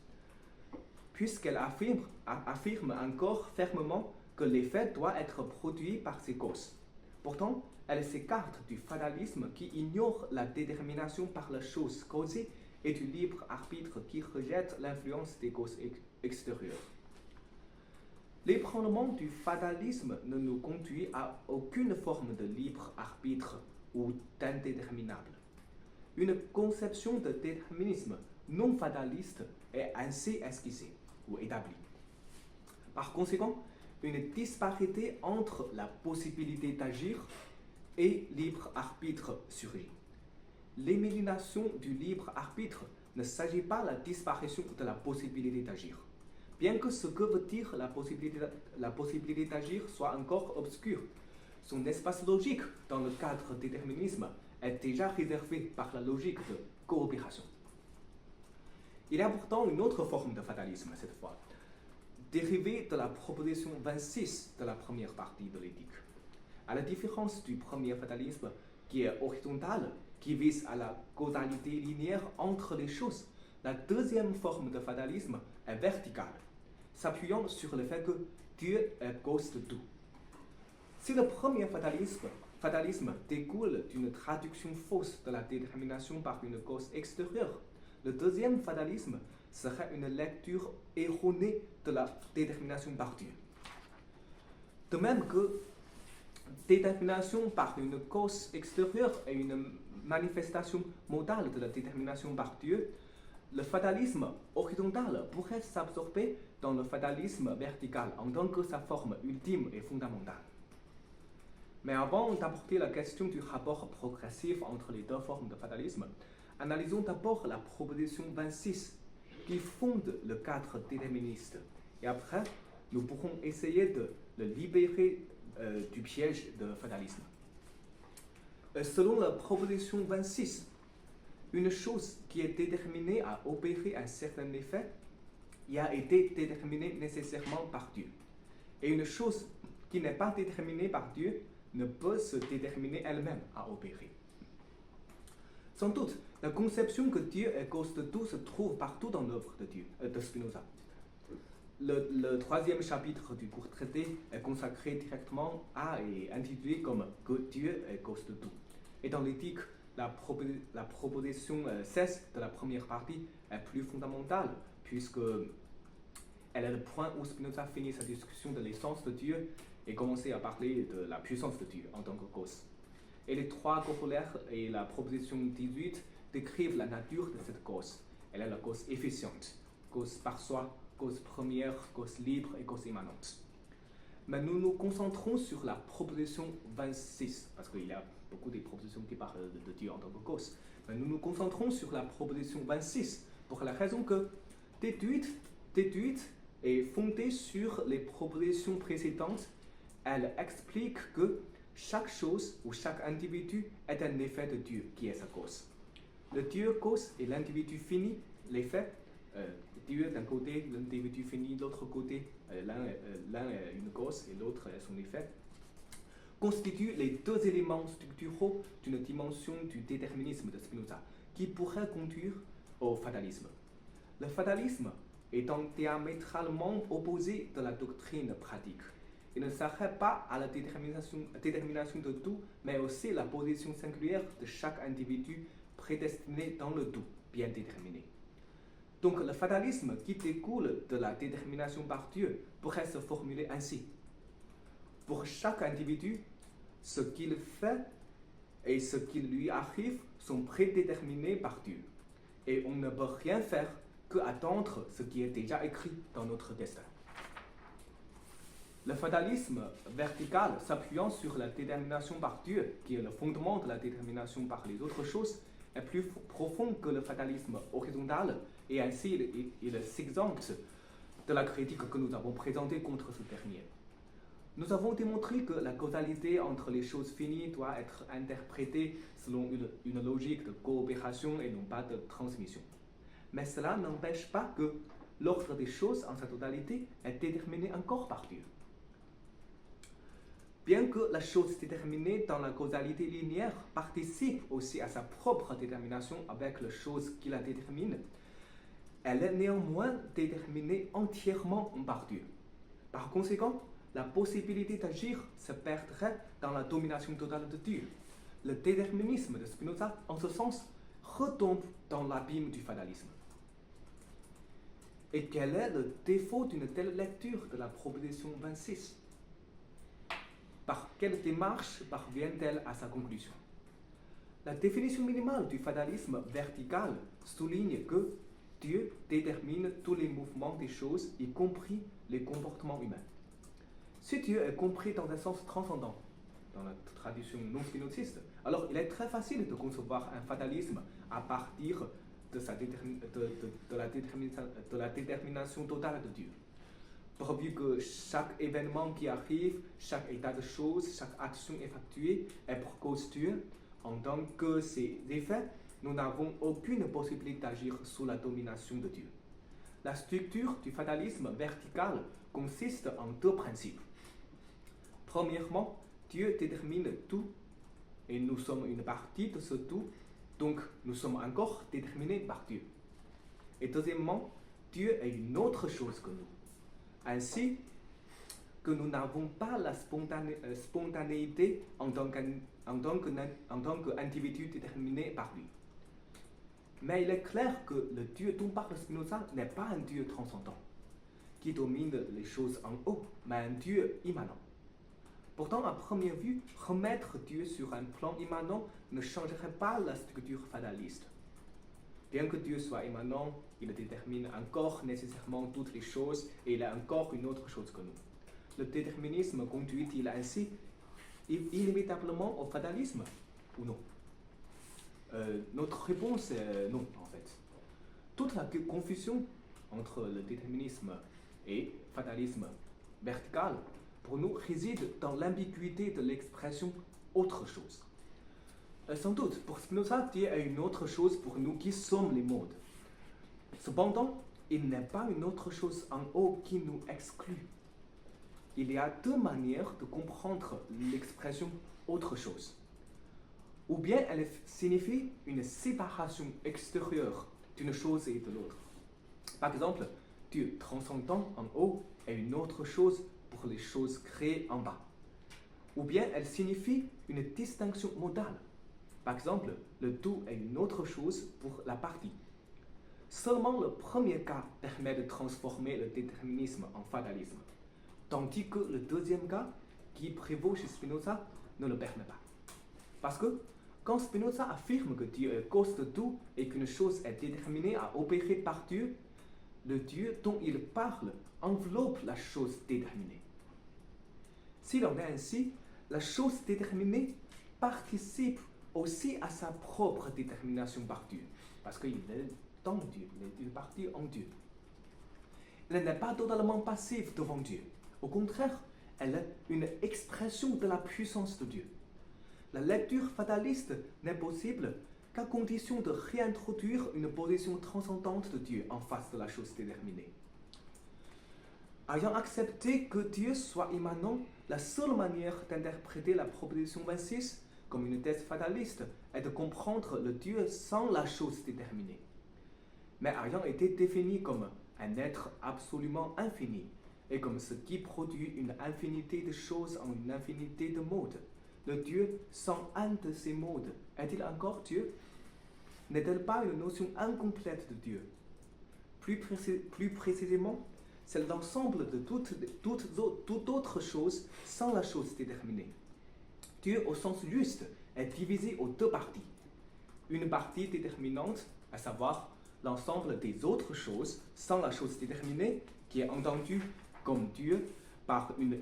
puisqu'elle affirme encore fermement que l'effet doit être produit par ses causes. Pourtant, elle s'écarte du fatalisme qui ignore la détermination par la chose causée et du libre arbitre qui rejette l'influence des causes extérieures. L'ébranlement du fatalisme ne nous conduit à aucune forme de libre arbitre ou d'indéterminable. Une conception de déterminisme non fataliste est ainsi esquissée ou établie. Par conséquent, une disparité entre la possibilité d'agir et libre arbitre surgit. L'élimination du libre arbitre ne s'agit pas de la disparition de la possibilité d'agir. Bien que ce que veut dire la possibilité d'agir soit encore obscur, son espace logique dans le cadre du déterminisme est déjà réservé par la logique de coopération. Il y a pourtant une autre forme de fatalisme cette fois, dérivée de la proposition 26 de la première partie de l'éthique. À la différence du premier fatalisme, qui est horizontal, qui vise à la causalité linéaire entre les choses, la deuxième forme de fatalisme est verticale, s'appuyant sur le fait que Dieu est cause de tout. Si le premier fatalisme découle d'une traduction fausse de la détermination par une cause extérieure, le deuxième fatalisme serait une lecture erronée de la détermination par Dieu. De même que détermination par une cause extérieure est une manifestation modale de la détermination par Dieu, le fatalisme horizontal pourrait s'absorber dans le fatalisme vertical en tant que sa forme ultime et fondamentale. Mais avant d'aborder la question du rapport progressif entre les deux formes de fatalisme, analysons d'abord la proposition 26 qui fonde le cadre déterministe. Et après, nous pourrons essayer de le libérer du piège de fatalisme. Selon la proposition 26, une chose qui est déterminée à opérer un certain effet y a été déterminée nécessairement par Dieu. Et une chose qui n'est pas déterminée par Dieu ne peut se déterminer elle-même à opérer. Sans doute, la conception que Dieu est cause de tout se trouve partout dans l'œuvre de Spinoza. Le troisième chapitre du court traité est consacré directement à et intitulé comme « Que Dieu est cause de tout ». Et dans l'éthique, la proposition 16 de la première partie est plus fondamentale, puisqu'elle est le point où Spinoza finit sa discussion de l'essence de Dieu et commence à parler de la puissance de Dieu en tant que cause. Et les trois corollaires et la proposition 18 décrivent la nature de cette cause. Elle est la cause efficiente, cause par soi, cause première, cause libre et cause immanente. Mais nous nous concentrons sur la proposition 26, parce qu'il y a beaucoup de propositions qui parlent de Dieu en tant que cause. Mais nous nous concentrons sur la proposition 26, pour la raison que, déduite et fondée sur les propositions précédentes, elle explique que chaque chose ou chaque individu est un effet de Dieu qui est sa cause. Le Dieu cause et l'individu fini, l'effet, Dieu d'un côté, l'individu fini de l'autre côté, l'un est une cause et l'autre est son effet, constituent les deux éléments structuraux d'une dimension du déterminisme de Spinoza, qui pourrait conduire au fatalisme. Le fatalisme étant diamétralement opposé de la doctrine pratique. Il ne s'arrête pas à la détermination de tout, mais aussi la position singulière de chaque individu prédestiné dans le tout, bien déterminé. Donc le fatalisme qui découle de la détermination par Dieu pourrait se formuler ainsi. Pour chaque individu, ce qu'il fait et ce qui lui arrive sont prédéterminés par Dieu. et on ne peut rien faire que attendre ce qui est déjà écrit dans notre destin. Le fatalisme vertical s'appuyant sur la détermination par Dieu, qui est le fondement de la détermination par les autres choses, est plus profond que le fatalisme horizontal et ainsi il s'exempte de la critique que nous avons présentée contre ce dernier. Nous avons démontré que la causalité entre les choses finies doit être interprétée selon une logique de coopération et non pas de transmission. Mais cela n'empêche pas que l'ordre des choses en sa totalité est déterminé encore par Dieu. Bien que la chose déterminée dans la causalité linéaire participe aussi à sa propre détermination avec la chose qui la détermine, elle est néanmoins déterminée entièrement par Dieu. Par conséquent, la possibilité d'agir se perdrait dans la domination totale de Dieu. Le déterminisme de Spinoza, en ce sens, retombe dans l'abîme du fatalisme. Et quel est le défaut d'une telle lecture de la proposition 26 ? Par quelle démarche parvient-elle à sa conclusion? La définition minimale du fatalisme vertical souligne que Dieu détermine tous les mouvements des choses, y compris les comportements humains. Si Dieu est compris dans un sens transcendant, dans la tradition non spinoziste, alors il est très facile de concevoir un fatalisme à partir de la détermination totale de Dieu. Pourvu que chaque événement qui arrive, chaque état de choses, chaque action effectuée est pour cause Dieu, en tant que ces effets, nous n'avons aucune possibilité d'agir sous la domination de Dieu. La structure du fatalisme vertical consiste en deux principes. Premièrement, Dieu détermine tout et nous sommes une partie de ce tout, donc nous sommes encore déterminés par Dieu. Et deuxièmement, Dieu est une autre chose que nous. Ainsi que nous n'avons pas la spontanéité en tant qu'individu déterminé par lui. Mais il est clair que le Dieu dont parle Spinoza n'est pas un Dieu transcendant, qui domine les choses en haut, mais un Dieu immanent. Pourtant, à première vue, remettre Dieu sur un plan immanent ne changerait pas la structure fataliste. Bien que Dieu soit immanent, il détermine encore nécessairement toutes les choses et il est encore une autre chose que nous. Le déterminisme conduit-il ainsi inévitablement au fatalisme ou non? Notre réponse est non, en fait. Toute la confusion entre le déterminisme et fatalisme vertical, pour nous, réside dans l'ambiguïté de l'expression « autre chose ». Sans doute, pour Spinoza, Dieu est une autre chose pour nous qui sommes les mondes. Cependant, il n'est pas une autre chose en haut qui nous exclut. Il y a deux manières de comprendre l'expression « autre chose ». Ou bien elle signifie une séparation extérieure d'une chose et de l'autre. Par exemple, Dieu transcendant en haut est une autre chose pour les choses créées en bas. Ou bien elle signifie une distinction modale. Par exemple, le tout est une autre chose pour la partie. Seulement le premier cas permet de transformer le déterminisme en fatalisme, tandis que le deuxième cas, qui prévaut chez Spinoza, ne le permet pas. Parce que quand Spinoza affirme que Dieu est cause de tout et qu'une chose est déterminée à opérer par Dieu, le Dieu dont il parle enveloppe la chose déterminée. S'il en est ainsi, la chose déterminée participe aussi à sa propre détermination par Dieu, parce qu'il est dans Dieu, il est parti en Dieu. Elle n'est pas totalement passive devant Dieu. Au contraire, elle est une expression de la puissance de Dieu. La lecture fataliste n'est possible qu'à condition de réintroduire une position transcendante de Dieu en face de la chose déterminée. Ayant accepté que Dieu soit immanent, la seule manière d'interpréter la proposition 26 comme une thèse fataliste est de comprendre le Dieu sans la chose déterminée. Mais ayant été défini comme un être absolument infini et comme ce qui produit une infinité de choses en une infinité de modes, le Dieu sans un de ces modes est-il encore Dieu? N'est-elle pas une notion incomplète de Dieu? Plus précisément, c'est l'ensemble de toute autre chose sans la chose déterminée. Dieu, au sens juste, est divisé en deux parties. Une partie déterminante, à savoir l'ensemble des autres choses sans la chose déterminée, qui est entendue comme Dieu par une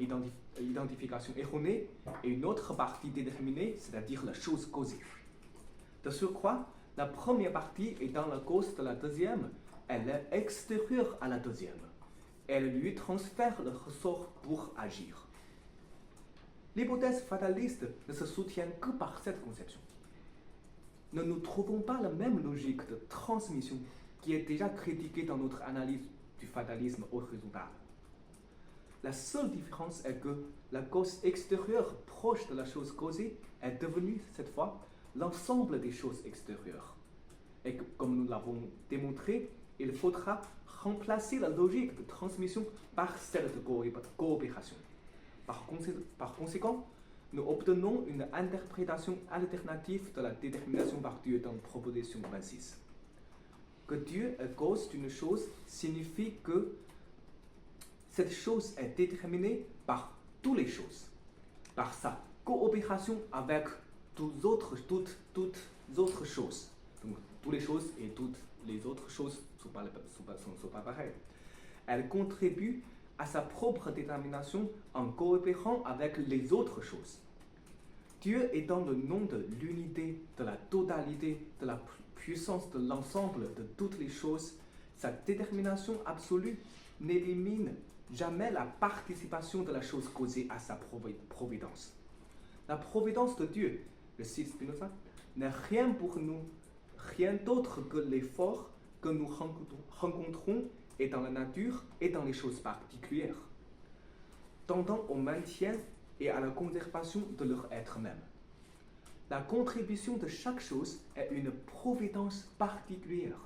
identification erronée, et une autre partie déterminée, c'est-à-dire la chose causée. De surcroît, la première partie est dans la cause de la deuxième, elle est extérieure à la deuxième. Elle lui transfère le ressort pour agir. L'hypothèse fataliste ne se soutient que par cette conception. Ne nous trouvons pas la même logique de transmission qui est déjà critiquée dans notre analyse du fatalisme horizontal. La seule différence est que la cause extérieure proche de la chose causée est devenue, cette fois, l'ensemble des choses extérieures. Et que, comme nous l'avons démontré, il faudra remplacer la logique de transmission par celle de coopération. Par conséquent, nous obtenons une interprétation alternative de la détermination par Dieu dans proposition 26. Que Dieu est cause d'une chose signifie que cette chose est déterminée par toutes les choses, par sa coopération avec toutes autres choses. Donc, toutes les choses et toutes les autres choses ne sont pas pareilles. Elle contribue à sa propre détermination en coopérant avec les autres choses. Dieu est dans le nom de l'unité, de la totalité, de la puissance de l'ensemble de toutes les choses. Sa détermination absolue n'élimine jamais la participation de la chose causée à sa providence. La providence de Dieu, le cite Spinoza, n'est rien pour nous, rien d'autre que l'effort que nous rencontrons et dans la nature et dans les choses particulières, tendant au maintien et à la conservation de leur être même. La contribution de chaque chose est une providence particulière,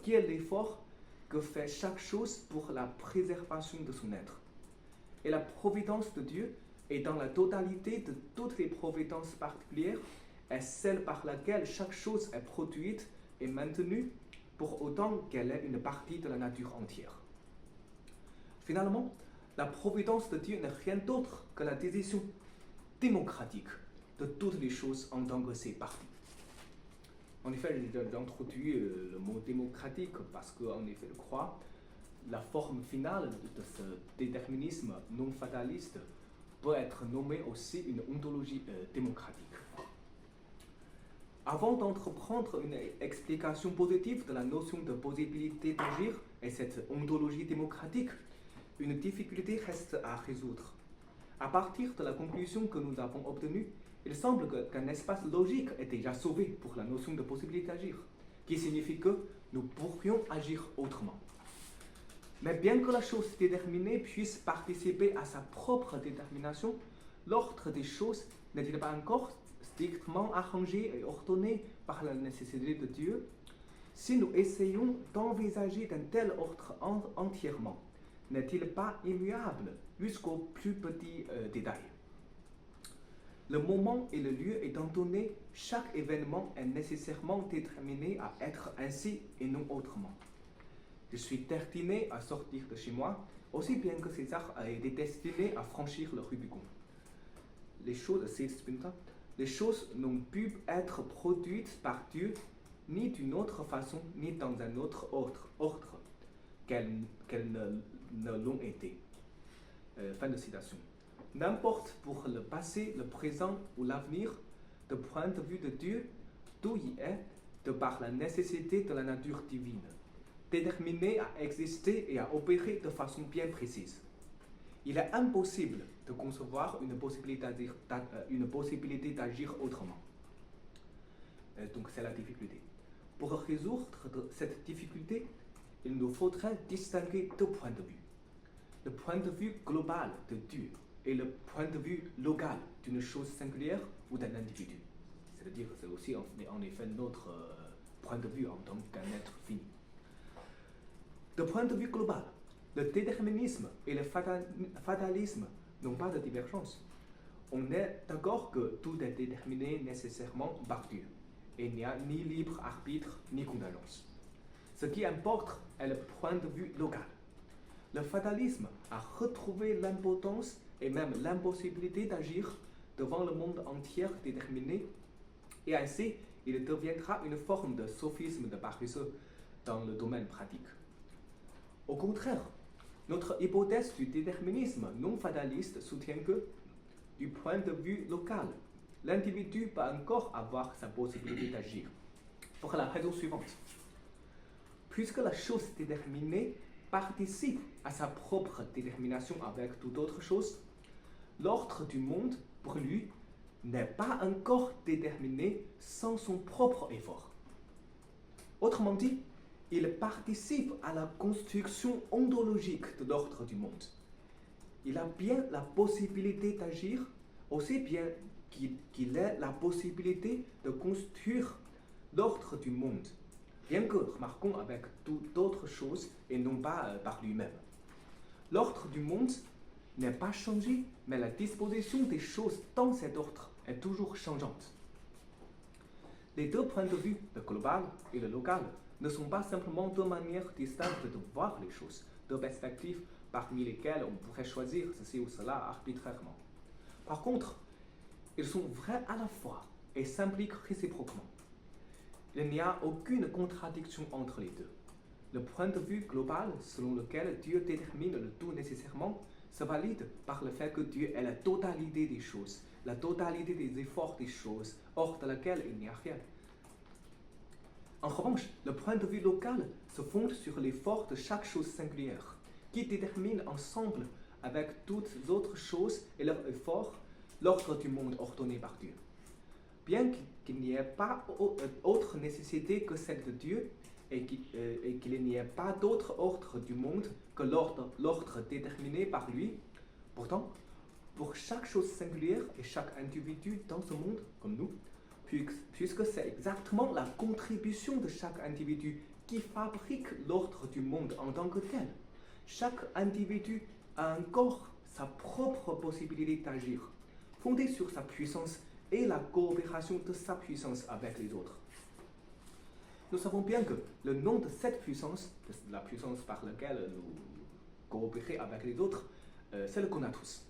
qui est l'effort que fait chaque chose pour la préservation de son être. Et la providence de Dieu est dans la totalité de toutes les providences particulières, est celle par laquelle chaque chose est produite et maintenue, pour autant qu'elle est une partie de la nature entière. Finalement, la providence de Dieu n'est rien d'autre que la décision démocratique de toutes les choses en tant que ses parties. En effet, j'ai introduit le mot démocratique parce qu'en effet, je crois, la forme finale de ce déterminisme non fataliste peut être nommée aussi une ontologie démocratique. Avant d'entreprendre une explication positive de la notion de possibilité d'agir et cette ontologie démocratique, une difficulté reste à résoudre. À partir de la conclusion que nous avons obtenue, il semble qu'un espace logique est déjà sauvé pour la notion de possibilité d'agir, qui signifie que nous pourrions agir autrement. Mais bien que la chose déterminée puisse participer à sa propre détermination, l'ordre des choses n'est-il pas encore strictement arrangé et ordonné par la nécessité de Dieu? Si nous essayons d'envisager d'un tel ordre entièrement, n'est-il pas immuable jusqu'au plus petit détail? Le moment et le lieu étant donnés, chaque événement est nécessairement déterminé à être ainsi et non autrement. Je suis destiné à sortir de chez moi, aussi bien que César a été destiné à franchir le Rubicon. Les choses n'ont pu être produites par Dieu ni d'une autre façon, ni dans un autre ordre qu'elles ne l'ont été. Fin de citation. N'importe pour le passé, le présent ou l'avenir, du point de vue de Dieu, tout y est de par la nécessité de la nature divine, déterminée à exister et à opérer de façon bien précise. Il est impossible de concevoir une possibilité d'agir autrement. Donc c'est la difficulté. Pour résoudre cette difficulté, il nous faudrait distinguer deux points de vue. Le point de vue global de Dieu et le point de vue local d'une chose singulière ou d'un individu. C'est-à-dire que c'est aussi en effet notre point de vue en tant qu'un être fini. De point de vue global, le déterminisme et le fatalisme n'ont pas de divergence. On est d'accord que tout est déterminé nécessairement par Dieu, et il n'y a ni libre arbitre ni contingence. Ce qui importe est le point de vue local. Le fatalisme a retrouvé l'impotence et même l'impossibilité d'agir devant le monde entier déterminé, et ainsi il deviendra une forme de sophisme de paresseux dans le domaine pratique. Au contraire, notre hypothèse du déterminisme non fataliste soutient que, du point de vue local, l'individu peut encore avoir sa possibilité d'agir. Pour la raison suivante. Puisque la chose déterminée participe à sa propre détermination avec toute autre chose, l'ordre du monde, pour lui, n'est pas encore déterminé sans son propre effort. Autrement dit, il participe à la construction ontologique de l'ordre du monde. Il a bien la possibilité d'agir, aussi bien qu'il ait la possibilité de construire l'ordre du monde, bien que, remarquons, avec toute autre chose et non pas par lui-même. L'ordre du monde n'est pas changé, mais la disposition des choses dans cet ordre est toujours changeante. Les deux points de vue, le global et le local, ne sont pas simplement deux manières distinctes de voir les choses, deux perspectives parmi lesquelles on pourrait choisir ceci ou cela arbitrairement. Par contre, ils sont vrais à la fois et s'impliquent réciproquement. Il n'y a aucune contradiction entre les deux. Le point de vue global selon lequel Dieu détermine le tout nécessairement se valide par le fait que Dieu est la totalité des choses, la totalité des efforts des choses, hors de laquelle il n'y a rien. En revanche, le point de vue local se fonde sur l'effort de chaque chose singulière, qui détermine ensemble avec toutes les autres choses et leur effort l'ordre du monde ordonné par Dieu. Bien qu'il n'y ait pas autre nécessité que celle de Dieu et qu'il n'y ait pas d'autre ordre du monde que l'ordre déterminé par lui, pourtant, pour chaque chose singulière et chaque individu dans ce monde, comme nous, puisque c'est exactement la contribution de chaque individu qui fabrique l'ordre du monde en tant que tel, chaque individu a encore sa propre possibilité d'agir, fondée sur sa puissance et la coopération de sa puissance avec les autres. Nous savons bien que le nom de cette puissance, la puissance par laquelle nous coopérons avec les autres, c'est le conatus.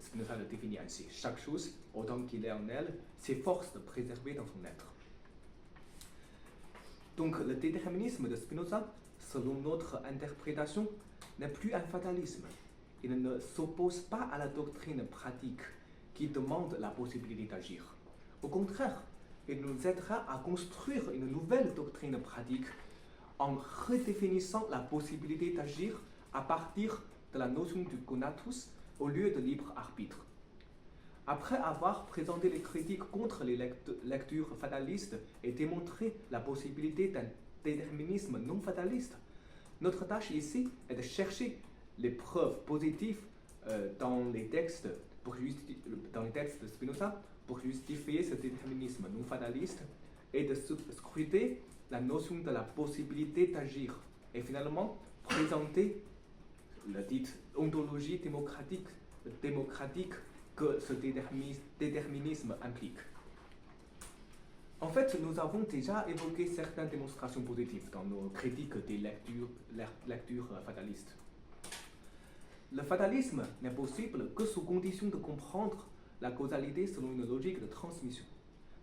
Spinoza le définit ainsi. Chaque chose, autant qu'il est en elle, s'efforce de préserver dans son être. Donc le déterminisme de Spinoza, selon notre interprétation, n'est plus un fatalisme. Il ne s'oppose pas à la doctrine pratique qui demande la possibilité d'agir. Au contraire, il nous aidera à construire une nouvelle doctrine pratique en redéfinissant la possibilité d'agir à partir de la notion du conatus au lieu de libre arbitre. Après avoir présenté les critiques contre les lectures fatalistes et démontré la possibilité d'un déterminisme non fataliste, notre tâche ici est de chercher les preuves positives dans les textes de Spinoza pour justifier ce déterminisme non fataliste et de scruter la notion de la possibilité d'agir et finalement présenter la dite ontologie démocratique que ce déterminisme implique. En fait, nous avons déjà évoqué certaines démonstrations positives dans nos critiques des lectures fatalistes. Le fatalisme n'est possible que sous condition de comprendre la causalité selon une logique de transmission.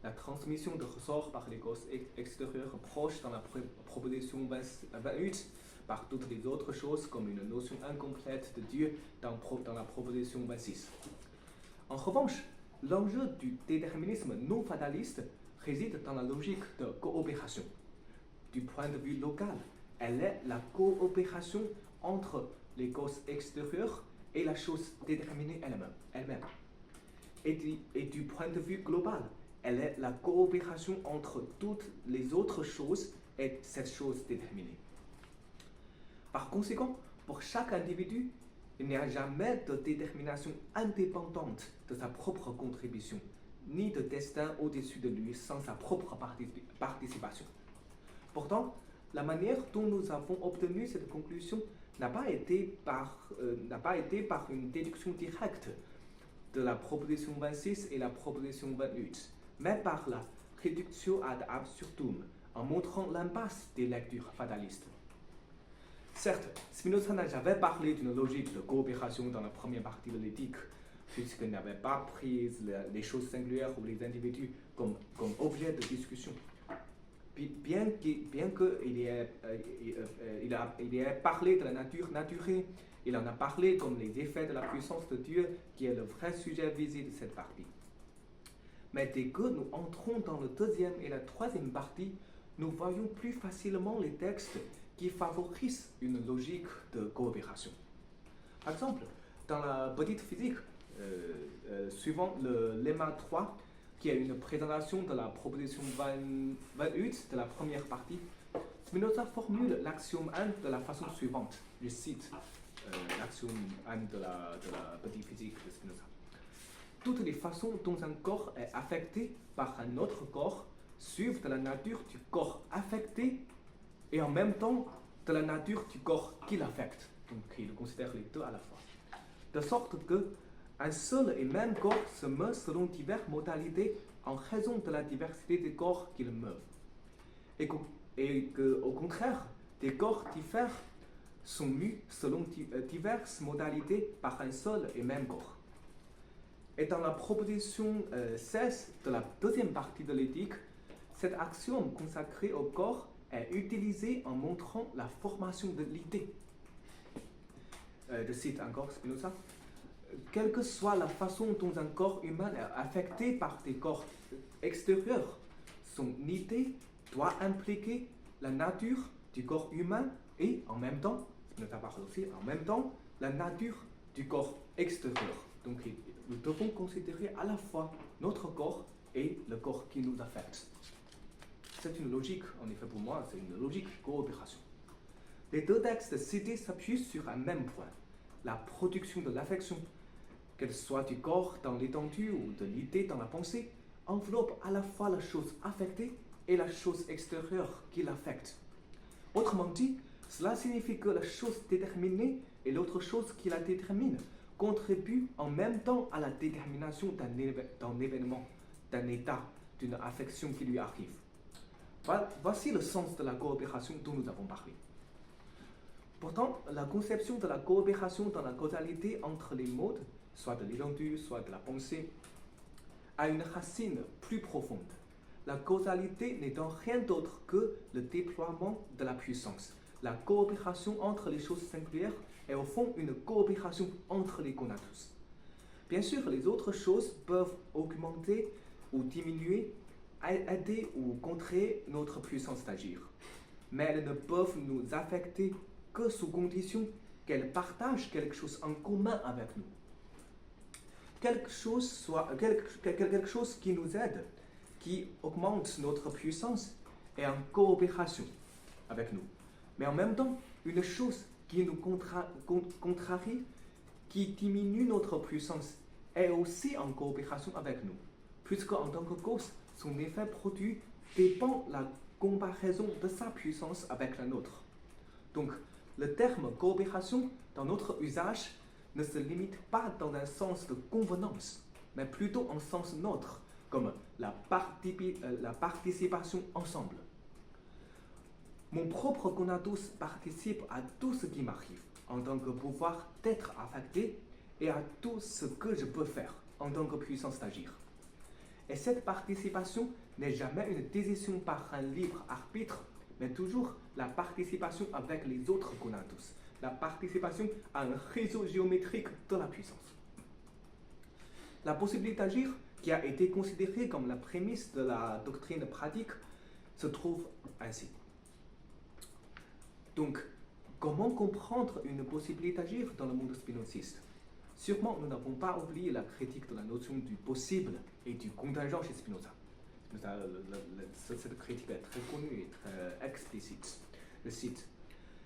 La transmission de ressorts par les causes extérieures proches dans la proposition 28, par toutes les autres choses comme une notion incomplète de Dieu dans la proposition 26. En revanche, l'enjeu du déterminisme non fataliste réside dans la logique de coopération. Du point de vue local, elle est la coopération entre les causes extérieures et la chose déterminée elle-même. Et du point de vue global, elle est la coopération entre toutes les autres choses et cette chose déterminée. Par conséquent, pour chaque individu, il n'y a jamais de détermination indépendante de sa propre contribution, ni de destin au-dessus de lui sans sa propre participation. Pourtant, la manière dont nous avons obtenu cette conclusion n'a pas été par une déduction directe de la proposition 26 et la proposition 28, mais par la réductio ad absurdum, en montrant l'impasse des lectures fatalistes. Certes, Spinoza n'a jamais parlé d'une logique de coopération dans la première partie de l'éthique, puisqu'il n'avait pas pris les choses singulières ou les individus comme objet de discussion. bien qu'il ait parlé de la nature naturelle, il en a parlé comme les effets de la puissance de Dieu, qui est le vrai sujet visé de cette partie. Mais dès que nous entrons dans la deuxième et la troisième partie, nous voyons plus facilement les textes qui favorisent une logique de coopération. Par exemple, dans la petite physique, suivant le lemma 3, qui est une présentation de la proposition 28 de la première partie, Spinoza formule l'axiome 1 de la façon suivante. Je cite l'axiome 1 de la petite physique de Spinoza. Toutes les façons dont un corps est affecté par un autre corps suivent de la nature du corps affecté et en même temps de la nature du corps qui l'affecte. Donc il considère les deux à la fois. De sorte que un seul et même corps se meut selon diverses modalités en raison de la diversité des corps qui le meuvent. Et qu'au contraire, des corps différents sont mus selon diverses modalités par un seul et même corps. Et dans la proposition 16 de la deuxième partie de l'éthique, cet axiome consacré au corps est utilisé en montrant la formation de l'idée. Je cite encore Spinoza. Quelle que soit la façon dont un corps humain est affecté par des corps extérieurs, son idée doit impliquer la nature du corps humain et en même temps, Spinoza parle aussi, en même temps, la nature du corps extérieur. Donc nous devons considérer à la fois notre corps et le corps qui nous affecte. C'est une logique, en effet pour moi, c'est une logique de coopération. Les deux textes cités s'appuient sur un même point, la production de l'affection, qu'elle soit du corps dans l'étendue ou de l'idée dans la pensée, enveloppe à la fois la chose affectée et la chose extérieure qui l'affecte. Autrement dit, cela signifie que la chose déterminée et l'autre chose qui la détermine contribuent en même temps à la détermination d'un événement, d'un état, d'une affection qui lui arrive. Voici le sens de la coopération dont nous avons parlé. Pourtant, la conception de la coopération dans la causalité entre les modes, soit de l'étendue, soit de la pensée, a une racine plus profonde. La causalité n'est donc rien d'autre que le déploiement de la puissance. La coopération entre les choses singulières est au fond une coopération entre les conatus. Bien sûr, les autres choses peuvent augmenter ou diminuer, aider ou contrer notre puissance d'agir. Mais elles ne peuvent nous affecter que sous condition qu'elles partagent quelque chose en commun avec nous. Quelque chose qui nous aide, qui augmente notre puissance, est en coopération avec nous. Mais en même temps, une chose qui nous contrarie, qui diminue notre puissance, est aussi en coopération avec nous, puisque en tant que cause, son effet produit dépend de la comparaison de sa puissance avec la nôtre. Donc, le terme coopération, dans notre usage, ne se limite pas dans un sens de convenance, mais plutôt en sens neutre, comme la participation ensemble. Mon propre conatus participe à tout ce qui m'arrive, en tant que pouvoir d'être affecté, et à tout ce que je peux faire, en tant que puissance d'agir. Et cette participation n'est jamais une décision par un libre arbitre, mais toujours la participation avec les autres conatus, la participation à un réseau géométrique de la puissance. La possibilité d'agir, qui a été considérée comme la prémisse de la doctrine pratique, se trouve ainsi. Donc, comment comprendre une possibilité d'agir dans le monde spinoziste? Sûrement, nous n'avons pas oublié la critique de la notion du possible et du contingent chez Spinoza. Cette critique est très connue et très explicite. Je cite: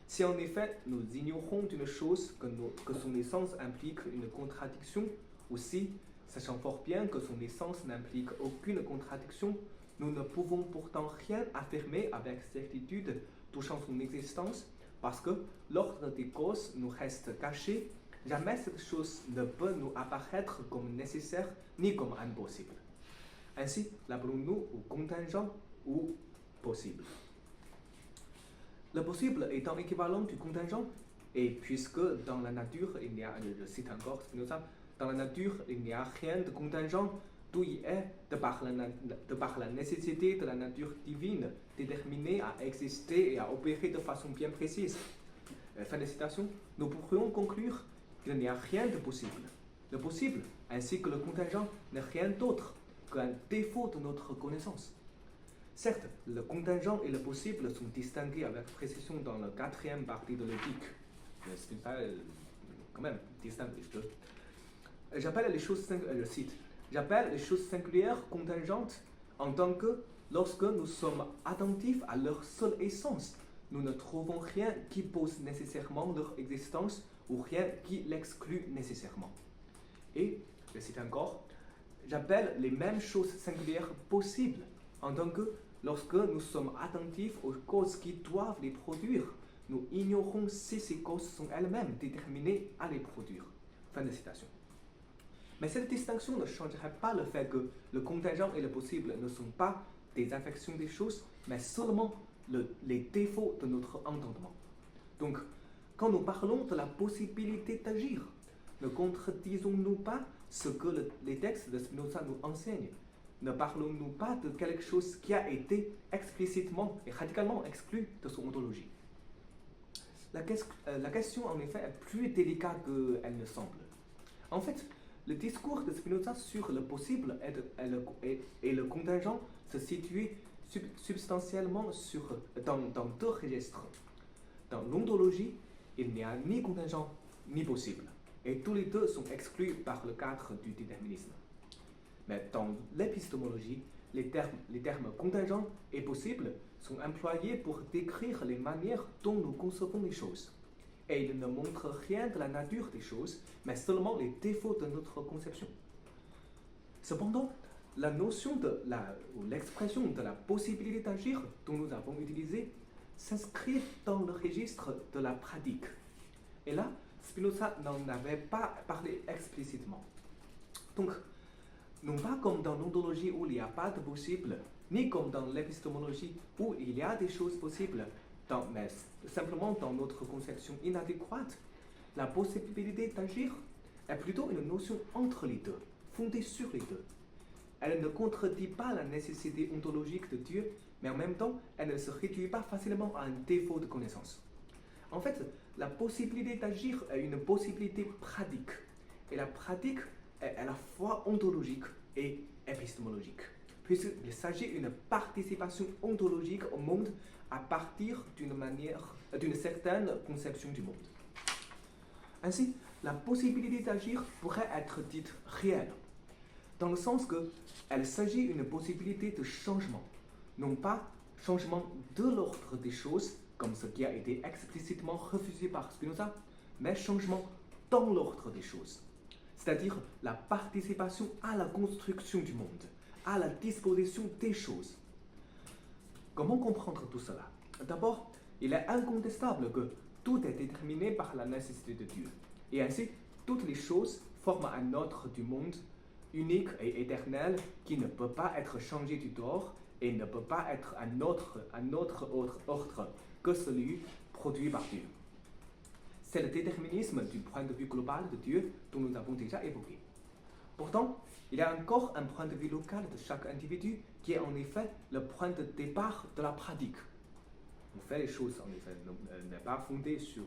si en effet nous ignorons d'une chose que son essence implique une contradiction, ou si, sachant fort bien que son essence n'implique aucune contradiction, nous ne pouvons pourtant rien affirmer avec certitude touchant son existence, parce que l'ordre des causes nous reste caché, jamais cette chose ne peut nous apparaître comme nécessaire ni comme impossible. Ainsi, l'appelons-nous au contingent ou possible. Le possible étant équivalent du contingent, et puisque dans la nature, il n'y a, je cite encore Spinoza, dans la nature, il n'y a rien de contingent, tout y est de par la nécessité de la nature divine déterminée à exister et à opérer de façon bien précise. Fin de citation. Nous pourrions conclure qu'il n'y a rien de possible. Le possible, ainsi que le contingent, n'est rien d'autre qu'un défaut de notre connaissance. Certes, le contingent et le possible sont distingués avec précision dans la 4e partie de l'éthique. Mais c'est pas quand même distingué. J'appelle les choses, je cite, j'appelle les choses singulières contingentes en tant que lorsque nous sommes attentifs à leur seule essence, nous ne trouvons rien qui pose nécessairement leur existence ou rien qui l'exclut nécessairement. Et, je cite encore, j'appelle les mêmes choses singulières possibles en tant que lorsque nous sommes attentifs aux causes qui doivent les produire, nous ignorons si ces causes sont elles-mêmes déterminées à les produire. Fin de citation. Mais cette distinction ne changerait pas le fait que le contingent et le possible ne sont pas des affections des choses, mais seulement les défauts de notre entendement. Donc, quand nous parlons de la possibilité d'agir, ne contredisons-nous pas ce que les textes de Spinoza nous enseignent? Ne parlons-nous pas de quelque chose qui a été explicitement et radicalement exclu de son ontologie? La question, en effet, est plus délicate qu'elle ne semble. En fait, le discours de Spinoza sur le possible et le contingent se situe substantiellement dans deux registres. Dans l'ontologie, il n'y a ni contingent ni possible, et tous les deux sont exclus par le cadre du déterminisme. Mais dans l'épistémologie, les termes contingent et possible sont employés pour décrire les manières dont nous concevons les choses. Et ils ne montrent rien de la nature des choses, mais seulement les défauts de notre conception. Cependant, la notion ou l'expression de la possibilité d'agir dont nous avons utilisé s'inscrit dans le registre de la pratique. Et là, Spinoza n'en avait pas parlé explicitement. Donc, non pas comme dans l'ontologie où il n'y a pas de possible, ni comme dans l'épistémologie où il y a des choses possibles, mais simplement dans notre conception inadéquate, la possibilité d'agir est plutôt une notion entre les deux, fondée sur les deux. Elle ne contredit pas la nécessité ontologique de Dieu, mais en même temps, elle ne se réduit pas facilement à un défaut de connaissance. En fait, la possibilité d'agir est une possibilité pratique, et la pratique est à la fois ontologique et épistémologique, puisqu'il s'agit d'une participation ontologique au monde à partir d'une certaine conception du monde. Ainsi, la possibilité d'agir pourrait être dite réelle, dans le sens qu'elle s'agit d'une possibilité de changement, non pas changement de l'ordre des choses, comme ce qui a été explicitement refusé par Spinoza, mais changement dans l'ordre des choses, c'est-à-dire la participation à la construction du monde, à la disposition des choses. Comment comprendre tout cela? D'abord, il est incontestable que tout est déterminé par la nécessité de Dieu, et ainsi, toutes les choses forment un ordre du monde unique et éternel qui ne peut pas être changé du dehors et ne peut pas être un autre ordre que celui produit par Dieu. C'est le déterminisme du point de vue global de Dieu dont nous avons déjà évoqué. Pourtant, il y a encore un point de vue local de chaque individu qui est en effet le point de départ de la pratique. On fait les choses, en effet, n'est pas fondé sur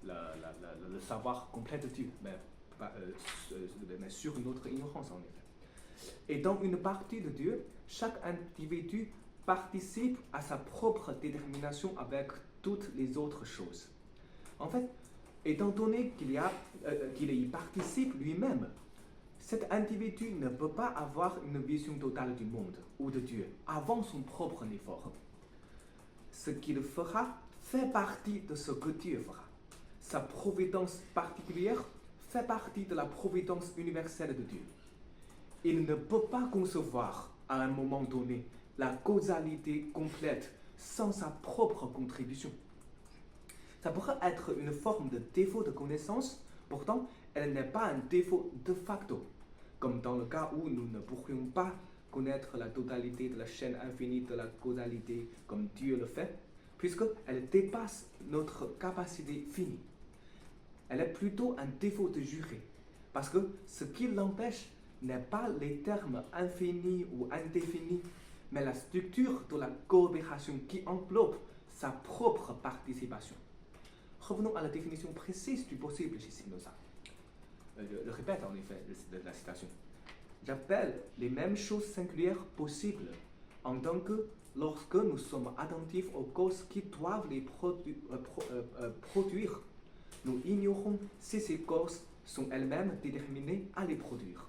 le savoir complet de Dieu, mais sur notre ignorance, en effet. Et dans une partie de Dieu, chaque individu participe à sa propre détermination avec toutes les autres choses. En fait, étant donné qu'il y participe lui-même, cet individu ne peut pas avoir une vision totale du monde ou de Dieu avant son propre effort. Ce qu'il fera fait partie de ce que Dieu fera. Sa providence particulière fait partie de la providence universelle de Dieu. Il ne peut pas concevoir, à un moment donné, la causalité complète sans sa propre contribution. Ça pourrait être une forme de défaut de connaissance, pourtant, elle n'est pas un défaut de facto, comme dans le cas où nous ne pourrions pas connaître la totalité de la chaîne infinie de la causalité comme Dieu le fait, puisqu'elle dépasse notre capacité finie. Elle est plutôt un défaut de jurer, parce que ce qui l'empêche, n'est pas les termes infinis ou indéfinis, mais la structure de la coopération qui enveloppe sa propre participation. Revenons à la définition précise du possible chez Spinoza. Je répète en effet la citation. J'appelle les mêmes choses singulières possibles en tant que lorsque nous sommes attentifs aux causes qui doivent les produire, nous ignorons si ces causes sont elles-mêmes déterminées à les produire.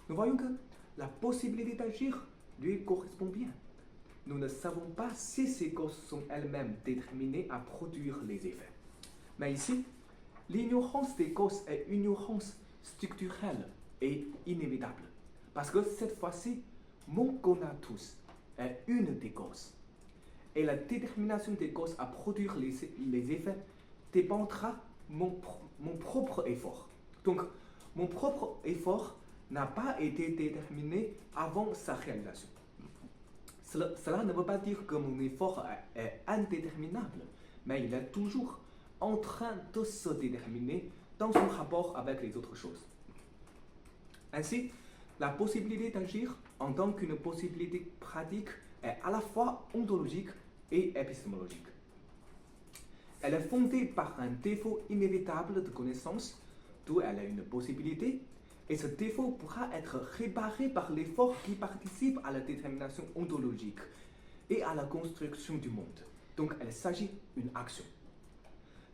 Nous voyons que la possibilité d'agir lui correspond bien. Nous ne savons pas si ces causes sont elles-mêmes déterminées à produire les effets. Mais ici, l'ignorance des causes est une ignorance structurelle et inévitable. Parce que cette fois-ci, mon conatus est une des causes. Et la détermination des causes à produire les effets dépendra mon propre effort. Donc, mon propre effort n'a pas été déterminé avant sa réalisation. Cela ne veut pas dire que mon effort est indéterminable, mais il est toujours en train de se déterminer dans son rapport avec les autres choses. Ainsi, la possibilité d'agir en tant qu'une possibilité pratique est à la fois ontologique et épistémologique. Elle est fondée par un défaut inévitable de connaissance, d'où elle est une possibilité, et ce défaut pourra être réparé par l'effort qui participe à la détermination ontologique et à la construction du monde. Donc, il s'agit d'une action.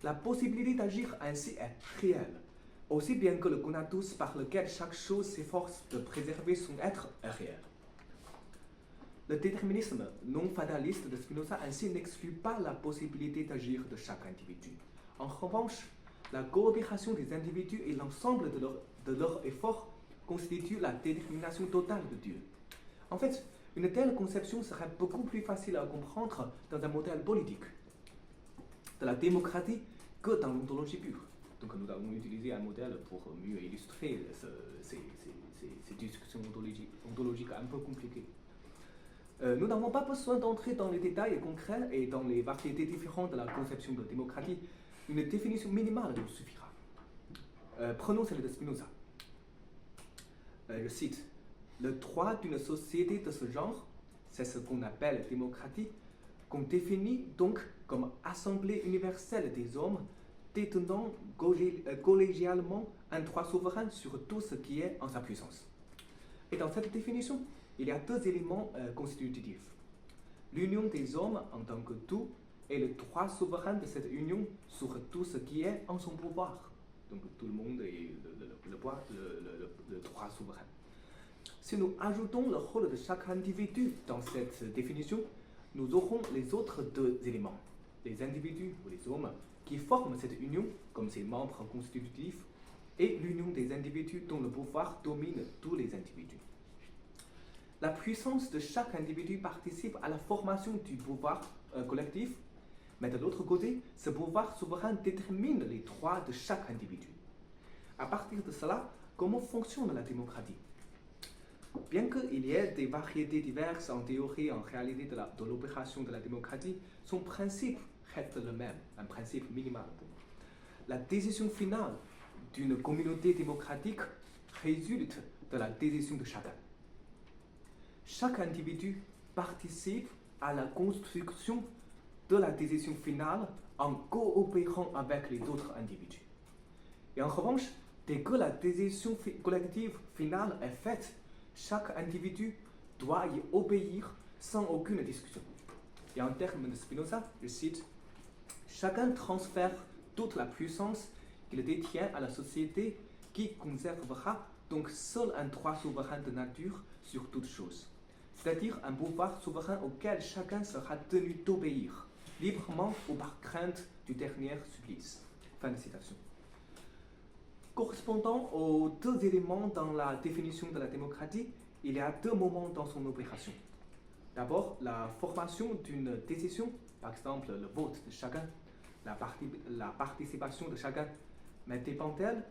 La possibilité d'agir ainsi est réelle, aussi bien que le conatus par lequel chaque chose s'efforce de préserver son être est réel. Le déterminisme non fataliste de Spinoza ainsi n'exclut pas la possibilité d'agir de chaque individu. En revanche, la coopération des individus et l'ensemble de leurs efforts constituent la détermination totale de Dieu. En fait, une telle conception serait beaucoup plus facile à comprendre dans un modèle politique de la démocratie que dans l'ontologie pure. Donc nous avons utilisé un modèle pour mieux illustrer ces discussions ontologiques un peu compliquées. Nous n'avons pas besoin d'entrer dans les détails concrets et dans les variétés différentes de la conception de démocratie. Une définition minimale nous suffira. Prenons celle de Spinoza. Je cite, « Le droit d'une société de ce genre, c'est ce qu'on appelle démocratie, qu'on définit donc comme assemblée universelle des hommes détenant collégialement un droit souverain sur tout ce qui est en sa puissance. » Et dans cette définition, il y a deux éléments constitutifs. L'union des hommes en tant que tout et le droit souverain de cette union sur tout ce qui est en son pouvoir. Donc tout le monde et le droit souverain. Si nous ajoutons le rôle de chaque individu dans cette définition, nous aurons les autres deux éléments, les individus ou les hommes qui forment cette union comme ses membres constitutifs et l'union des individus dont le pouvoir domine tous les individus. La puissance de chaque individu participe à la formation du pouvoir collectif, mais de l'autre côté, ce pouvoir souverain détermine les droits de chaque individu. À partir de cela, comment fonctionne la démocratie? Bien qu'il y ait des variétés diverses en théorie et en réalité de l'opération de la démocratie, son principe reste le même, un principe minimal. La décision finale d'une communauté démocratique résulte de la décision de chacun. Chaque individu participe à la construction de la décision finale en coopérant avec les autres individus. Et en revanche, dès que la décision collective finale est faite, chaque individu doit y obéir sans aucune discussion. Et en termes de Spinoza, je cite, « Chacun transfère toute la puissance qu'il détient à la société qui conservera donc seul un droit souverain de nature sur toute chose, c'est-à-dire un pouvoir souverain auquel chacun sera tenu d'obéir, librement ou par crainte du dernier supplice. » Fin de citation. Correspondant aux deux éléments dans la définition de la démocratie, il y a deux moments dans son opération. D'abord, la formation d'une décision, par exemple le vote de chacun, la participation de chacun, mais dépend-elle?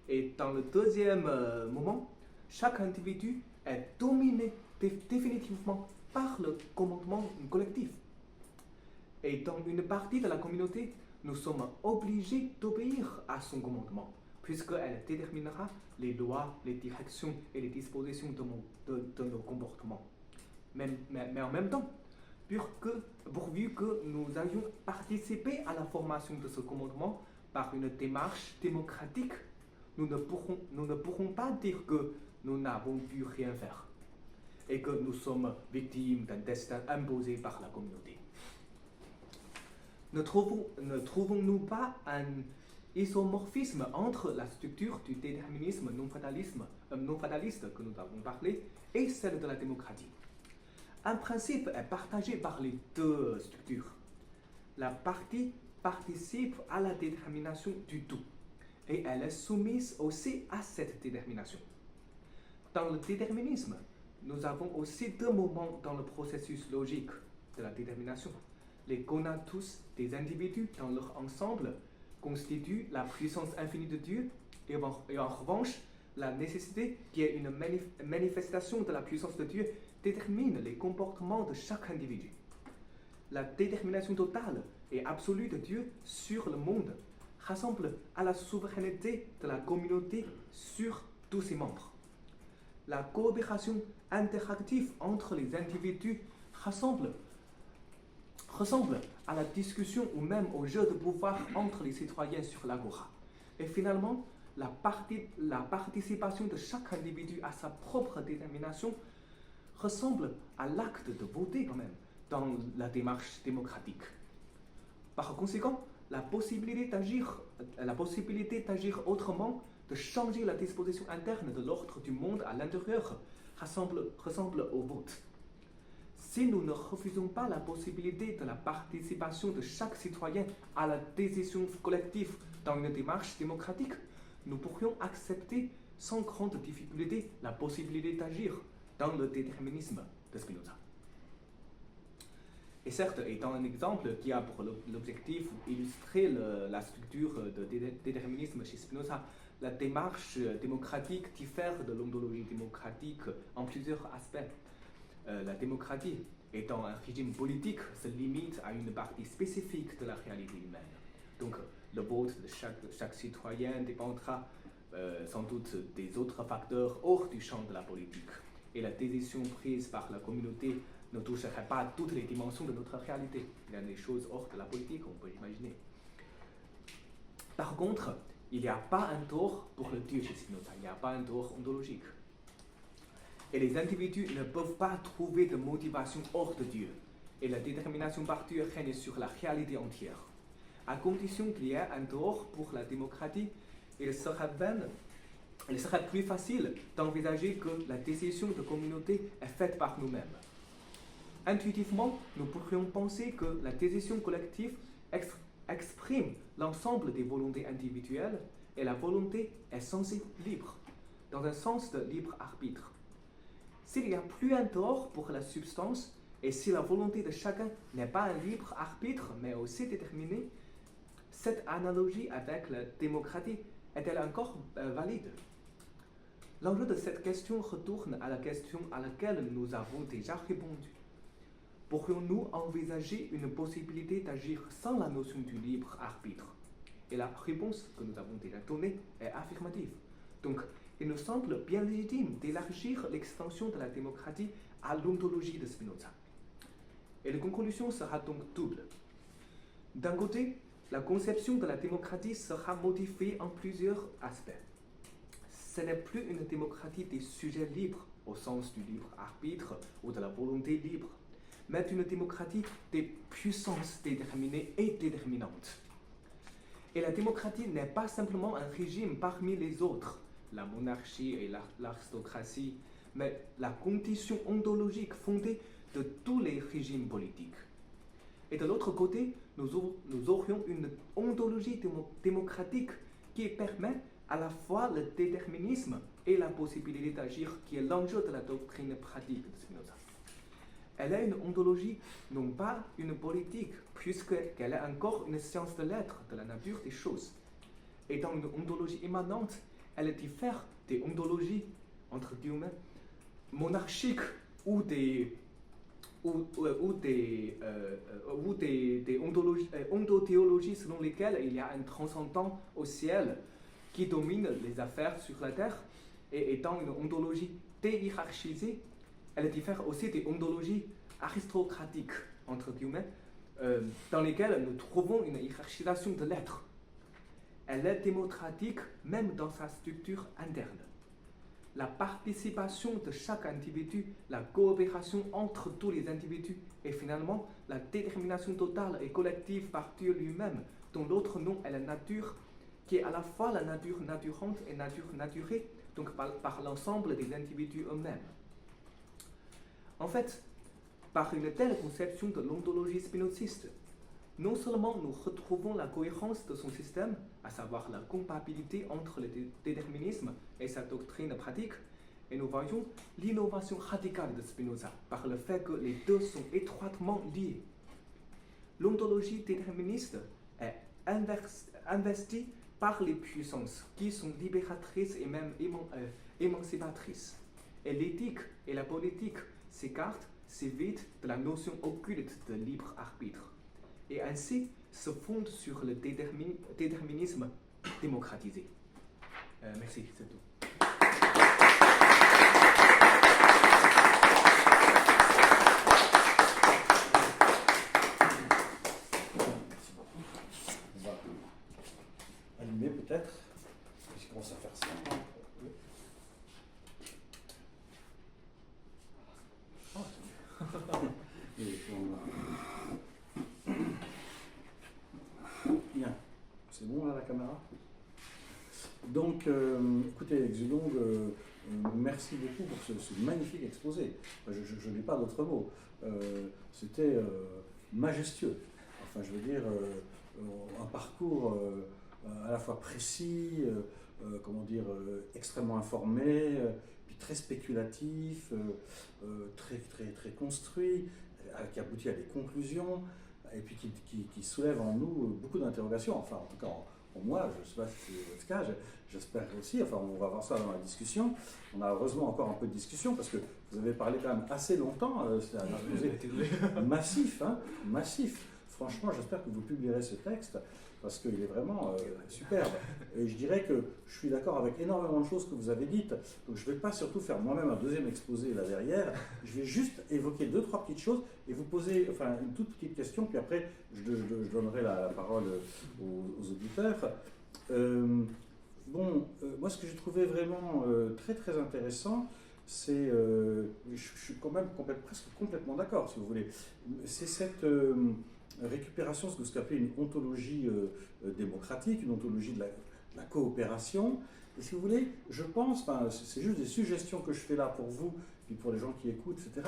Et dans le deuxième moment, chaque individu est dominé définitivement par le commandement collectif. Et dans une partie de la communauté, nous sommes obligés d'obéir à son commandement, puisqu'elle déterminera les lois, les directions et les dispositions de nos comportements. Mais en même temps, pourvu que nous ayons participé à la formation de ce commandement par une démarche démocratique, nous ne pourrons pas dire que nous n'avons pu rien faire et que nous sommes victimes d'un destin imposé par la communauté. Ne trouvons-nous pas un isomorphisme entre la structure du déterminisme non fataliste que nous avons parlé et celle de la démocratie? Un principe est partagé par les deux structures. La partie participe à la détermination du tout et elle est soumise aussi à cette détermination. Dans le déterminisme, nous avons aussi deux moments dans le processus logique de la détermination. Les conatus des individus dans leur ensemble constituent la puissance infinie de Dieu et en revanche, la nécessité qui est une manifestation de la puissance de Dieu détermine les comportements de chaque individu. La détermination totale et absolue de Dieu sur le monde rassemble à la souveraineté de la communauté sur tous ses membres. La coopération interactive entre les individus ressemble à la discussion ou même au jeu de pouvoir entre les citoyens sur l'agora. Et finalement, la participation de chaque individu à sa propre détermination ressemble à l'acte de voter quand même dans la démarche démocratique. Par conséquent, la possibilité d'agir autrement, de changer la disposition interne de l'ordre du monde à l'intérieur, ressemble au vote. Si nous ne refusons pas la possibilité de la participation de chaque citoyen à la décision collective dans une démarche démocratique, nous pourrions accepter sans grande difficulté la possibilité d'agir dans le déterminisme de Spinoza. Et certes, étant un exemple qui a pour l'objectif d'illustrer la structure de déterminisme chez Spinoza, la démarche démocratique diffère de l'ontologie démocratique en plusieurs aspects. La démocratie, étant un régime politique, se limite à une partie spécifique de la réalité humaine. Donc, le vote de chaque citoyen dépendra sans doute des autres facteurs hors du champ de la politique. Et la décision prise par la communauté ne toucherait pas à toutes les dimensions de notre réalité. Il y a des choses hors de la politique, on peut imaginer. Par contre, il n'y a pas un tort pour le Dieu chez Spinoza, il n'y a pas un tort ontologique. Et les individus ne peuvent pas trouver de motivation hors de Dieu. Et la détermination par Dieu règne sur la réalité entière. À condition qu'il y ait un tort pour la démocratie, il serait plus facile d'envisager que la décision de communauté est faite par nous-mêmes. Intuitivement, nous pourrions penser que la décision collective exprime l'ensemble des volontés individuelles et la volonté est censée libre, dans un sens de libre arbitre. S'il n'y a plus un tort pour la substance et si la volonté de chacun n'est pas un libre arbitre mais aussi déterminée, cette analogie avec la démocratie est-elle encore valide? L'enjeu de cette question retourne à la question à laquelle nous avons déjà répondu. Pourrions-nous envisager une possibilité d'agir sans la notion du libre arbitre? Et la réponse que nous avons déjà donnée est affirmative. Donc, il nous semble bien légitime d'élargir l'extension de la démocratie à l'ontologie de Spinoza. Et la conclusion sera donc double. D'un côté, la conception de la démocratie sera modifiée en plusieurs aspects. Ce n'est plus une démocratie des sujets libres, au sens du libre arbitre ou de la volonté libre, mais une démocratie des puissances déterminées et déterminantes. Et la démocratie n'est pas simplement un régime parmi les autres, la monarchie et l'aristocratie, mais la condition ontologique fondée de tous les régimes politiques. Et de l'autre côté, nous aurions une ontologie démocratique qui permet à la fois le déterminisme et la possibilité d'agir, qui est l'enjeu de la doctrine pratique de Spinoza. Elle est une ontologie, non pas une politique, puisqu'elle est encore une science de l'être, de la nature des choses. Et dans une ontologie immanente, elle diffère des ontologies, entre guillemets, monarchiques ou des ontothéologies selon lesquelles il y a un transcendant au ciel qui domine les affaires sur la Terre et étant une ontologie déhiérarchisée, elle diffère aussi des ontologies aristocratiques, entre guillemets, dans lesquelles nous trouvons une hiérarchisation de l'être. Elle est démocratique même dans sa structure interne. La participation de chaque individu, la coopération entre tous les individus et finalement la détermination totale et collective par Dieu lui-même, dont l'autre nom est la nature, qui est à la fois la nature naturante et nature naturée, donc par l'ensemble des individus eux-mêmes. En fait, par une telle conception de l'ontologie spinoziste, non seulement nous retrouvons la cohérence de son système, à savoir la compatibilité entre le déterminisme et sa doctrine pratique, et nous voyons l'innovation radicale de Spinoza par le fait que les deux sont étroitement liés. L'ontologie déterministe est investie par les puissances qui sont libératrices et même émancipatrices. Et l'éthique et la politique s'écartent, s'évitent de la notion occulte de libre arbitre. Et ainsi se fondent sur le déterminisme démocratisé. Merci, c'est tout. On va allumer peut-être, puisqu'on commence à faire ça. Et puis on a... Bien, c'est bon là la caméra? Donc, écoutez, Xulong, merci beaucoup pour ce magnifique exposé. Je n'ai pas d'autres mots. C'était majestueux. Enfin, je veux dire, un parcours à la fois précis, comment dire, extrêmement informé, puis très spéculatif, très construit, qui aboutit à des conclusions, et puis qui soulève en nous beaucoup d'interrogations. Enfin, en tout cas, en moi, je ne sais pas si c'est votre cas, j'espère aussi, enfin on va voir ça dans la discussion. On a heureusement encore un peu de discussion parce que vous avez parlé quand même assez longtemps, c'est un exposé massif, hein, massif. Franchement, j'espère que vous publierez ce texte parce qu'il est vraiment superbe. Et je dirais que je suis d'accord avec énormément de choses que vous avez dites, donc je ne vais pas surtout faire moi-même un deuxième exposé là derrière, je vais juste évoquer 2-3 petites choses et vous poser enfin, une toute petite question, puis après je donnerai la parole aux auditeurs. Moi ce que j'ai trouvé vraiment très intéressant, c'est, je suis quand même presque complètement d'accord si vous voulez, c'est cette... récupération, ce que vous appelez une ontologie démocratique, une ontologie de la coopération. Et si vous voulez, je pense, c'est juste des suggestions que je fais là pour vous, puis pour les gens qui écoutent, etc.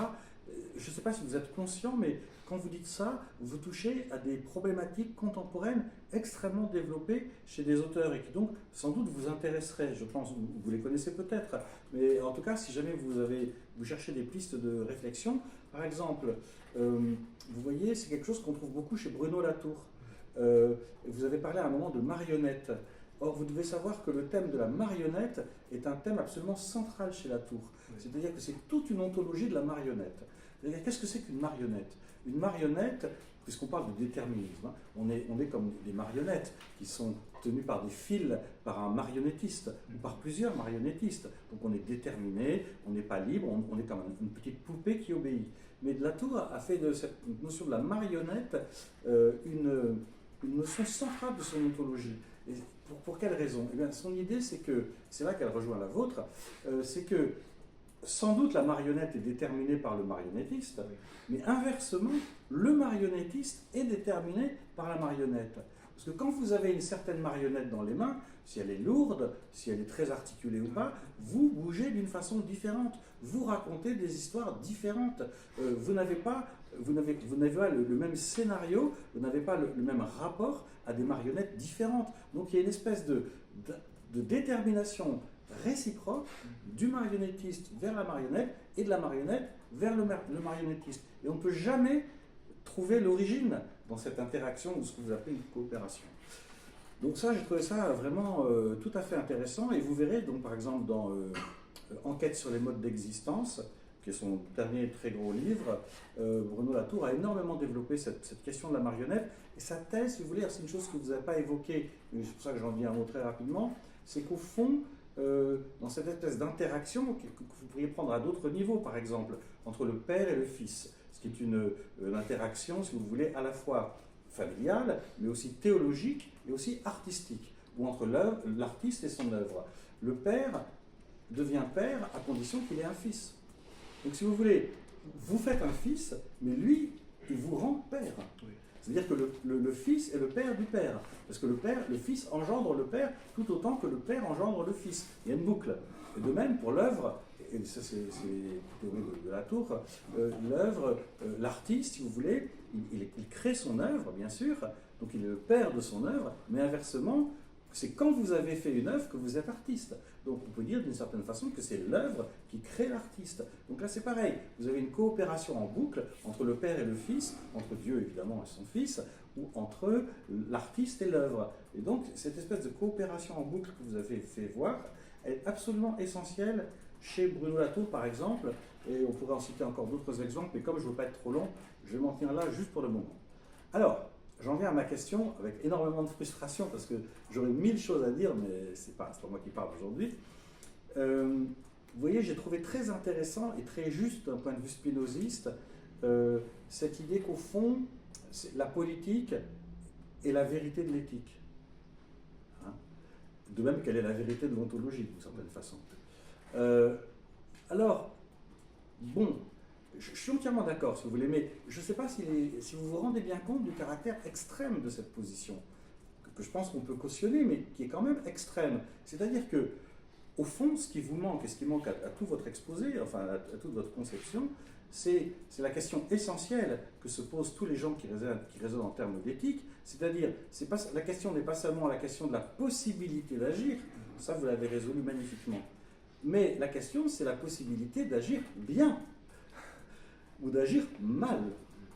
Je ne sais pas si vous êtes conscient, mais quand vous dites ça, vous touchez à des problématiques contemporaines extrêmement développées chez des auteurs et qui donc sans doute vous intéresseraient. Je pense, vous les connaissez peut-être, mais en tout cas, si jamais vous cherchez des pistes de réflexion, par exemple, vous voyez, c'est quelque chose qu'on trouve beaucoup chez Bruno Latour. Vous avez parlé à un moment de marionnettes. Or, vous devez savoir que le thème de la marionnette est un thème absolument central chez Latour. Oui. C'est-à-dire que c'est toute une ontologie de la marionnette. C'est-à-dire, qu'est-ce que c'est qu'une marionnette? Une marionnette, puisqu'on parle de déterminisme, hein, on est comme des marionnettes qui sont tenues par des fils, par un marionnettiste, ou par plusieurs marionnettistes. Donc on est déterminé, on n'est pas libre, on est comme une petite poupée qui obéit. Mais Latour a fait de cette notion de la marionnette une notion centrale de son ontologie. Et pour quelle raison? Eh bien, son idée, c'est que, c'est là qu'elle rejoint la vôtre, c'est que sans doute la marionnette est déterminée par le marionnettiste, mais inversement, le marionnettiste est déterminé par la marionnette. Parce que quand vous avez une certaine marionnette dans les mains, si elle est lourde, si elle est très articulée ou pas, vous bougez d'une façon différente, vous racontez des histoires différentes. Vous n'avez pas le même scénario, vous n'avez pas le même rapport à des marionnettes différentes. Donc il y a une espèce de détermination réciproque du marionnettiste vers la marionnette et de la marionnette vers le marionnettiste. Et on ne peut jamais trouver l'origine dans cette interaction ou ce que vous appelez une coopération. Donc ça, j'ai trouvé ça vraiment tout à fait intéressant. Et vous verrez, donc, par exemple, dans Enquête sur les modes d'existence, qui est son dernier très gros livre, Bruno Latour a énormément développé cette question de la marionnette. Et sa thèse, si vous voulez, c'est une chose que vous n'avez pas évoquée, mais c'est pour ça que j'en dis un mot très rapidement, c'est qu'au fond, dans cette espèce d'interaction que vous pourriez prendre à d'autres niveaux, par exemple, entre le père et le fils, ce qui est une interaction, si vous voulez, à la fois familiale, mais aussi théologique et aussi artistique, ou entre l'artiste et son œuvre. Le père devient père à condition qu'il ait un fils. Donc si vous voulez, vous faites un fils, mais lui, il vous rend père. Oui. C'est-à-dire que le fils est le père du père. Parce que le fils engendre le père tout autant que le père engendre le fils. Il y a une boucle. Et de même pour l'œuvre, et ça c'est la théorie de la tour, l'œuvre, l'artiste, si vous voulez, il crée son œuvre, bien sûr, donc il est le père de son œuvre, mais inversement, c'est quand vous avez fait une œuvre que vous êtes artiste. Donc on peut dire d'une certaine façon que c'est l'œuvre qui crée l'artiste. Donc là c'est pareil, vous avez une coopération en boucle entre le père et le fils, entre Dieu évidemment et son fils, ou entre l'artiste et l'œuvre. Et donc cette espèce de coopération en boucle que vous avez fait voir est absolument essentielle chez Bruno Latour par exemple, et on pourrait en citer encore d'autres exemples, mais comme je ne veux pas être trop long, je vais m'en tenir là juste pour le moment. Alors, j'en viens à ma question avec énormément de frustration parce que j'aurais 1000 choses à dire, mais c'est pas moi qui parle aujourd'hui. Vous voyez, j'ai trouvé très intéressant et très juste d'un point de vue spinoziste cette idée qu'au fond, la politique est la vérité de l'éthique. Hein, de même qu'elle est la vérité de l'ontologie, d'une certaine façon. Alors, bon, je suis entièrement d'accord, si vous voulez, mais je ne sais pas si vous vous rendez bien compte du caractère extrême de cette position, que je pense qu'on peut cautionner, mais qui est quand même extrême. C'est-à-dire que, au fond, ce qui vous manque, et ce qui manque à tout votre exposé, enfin à toute votre conception, c'est la question essentielle que se posent tous les gens qui raisonnent en termes d'éthique, c'est-à-dire, la question n'est pas seulement la question de la possibilité d'agir, ça vous l'avez résolu magnifiquement, mais la question c'est la possibilité d'agir bien, ou d'agir mal,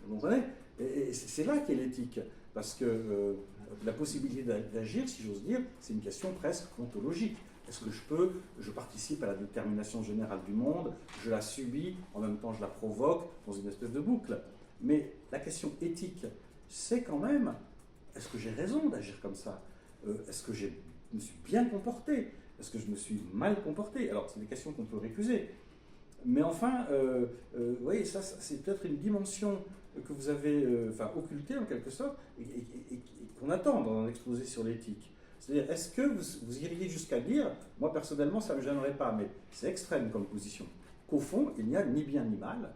vous comprenez? Et c'est là qu'est l'éthique, parce que la possibilité d'agir, si j'ose dire, c'est une question presque ontologique. Est-ce que je participe à la détermination générale du monde, je la subis, en même temps je la provoque dans une espèce de boucle. Mais la question éthique, c'est quand même, est-ce que j'ai raison d'agir comme ça? Est-ce que je me suis bien comporté? Est-ce que je me suis mal comporté? Alors, c'est des questions qu'on peut récuser. Mais enfin, vous voyez, ça c'est peut-être une dimension que vous avez occultée en quelque sorte et qu'on attend dans un exposé sur l'éthique. C'est-à-dire, est-ce que vous iriez jusqu'à dire, moi personnellement ça ne me gênerait pas, mais c'est extrême comme position, qu'au fond il n'y a ni bien ni mal,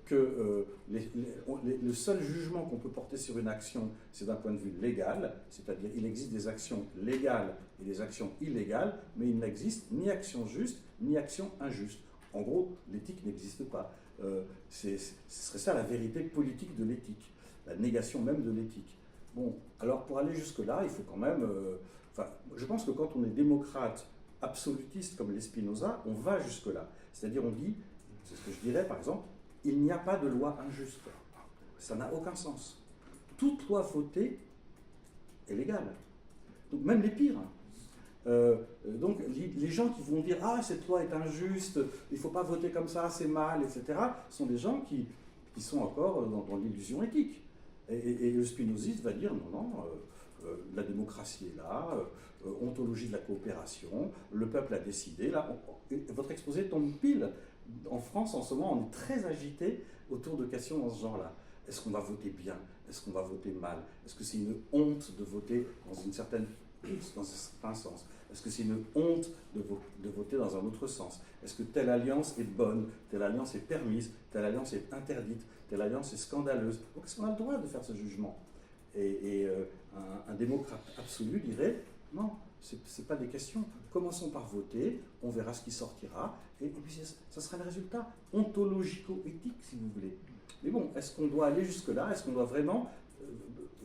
que le seul jugement qu'on peut porter sur une action, c'est d'un point de vue légal, c'est-à-dire il existe des actions légales et des actions illégales, mais il n'existe ni action juste, ni action injuste. En gros, l'éthique n'existe pas. Ce serait ça la vérité politique de l'éthique, la négation même de l'éthique. Bon, alors pour aller jusque-là, il faut quand même... je pense que quand on est démocrate absolutiste comme les Spinoza, on va jusque-là. C'est-à-dire on dit, c'est ce que je dirais par exemple, il n'y a pas de loi injuste. Ça n'a aucun sens. Toute loi votée est légale. Donc même les pires. Donc les gens qui vont dire « Ah, cette loi est injuste, il ne faut pas voter comme ça, c'est mal, etc. » sont des gens qui sont encore dans l'illusion éthique. Et le spinoziste va dire « Non, la démocratie est là, ontologie de la coopération, le peuple a décidé. » Là, votre exposé tombe pile. En France, en ce moment, on est très agité autour de questions dans ce genre-là. Est-ce qu'on va voter bien? Est-ce qu'on va voter mal? Est-ce que c'est une honte de voter dans un certain sens? Est-ce que c'est une honte de voter dans un autre sens? Est-ce que telle alliance est bonne, telle alliance est permise, telle alliance est interdite, telle alliance est scandaleuse? Donc est-ce qu'on a le droit de faire ce jugement? Et un démocrate absolu dirait, non, ce n'est pas des questions. Commençons par voter, on verra ce qui sortira, et puis ça sera le résultat ontologico-éthique, si vous voulez. Mais bon, est-ce qu'on doit aller jusque-là? Est-ce qu'on doit vraiment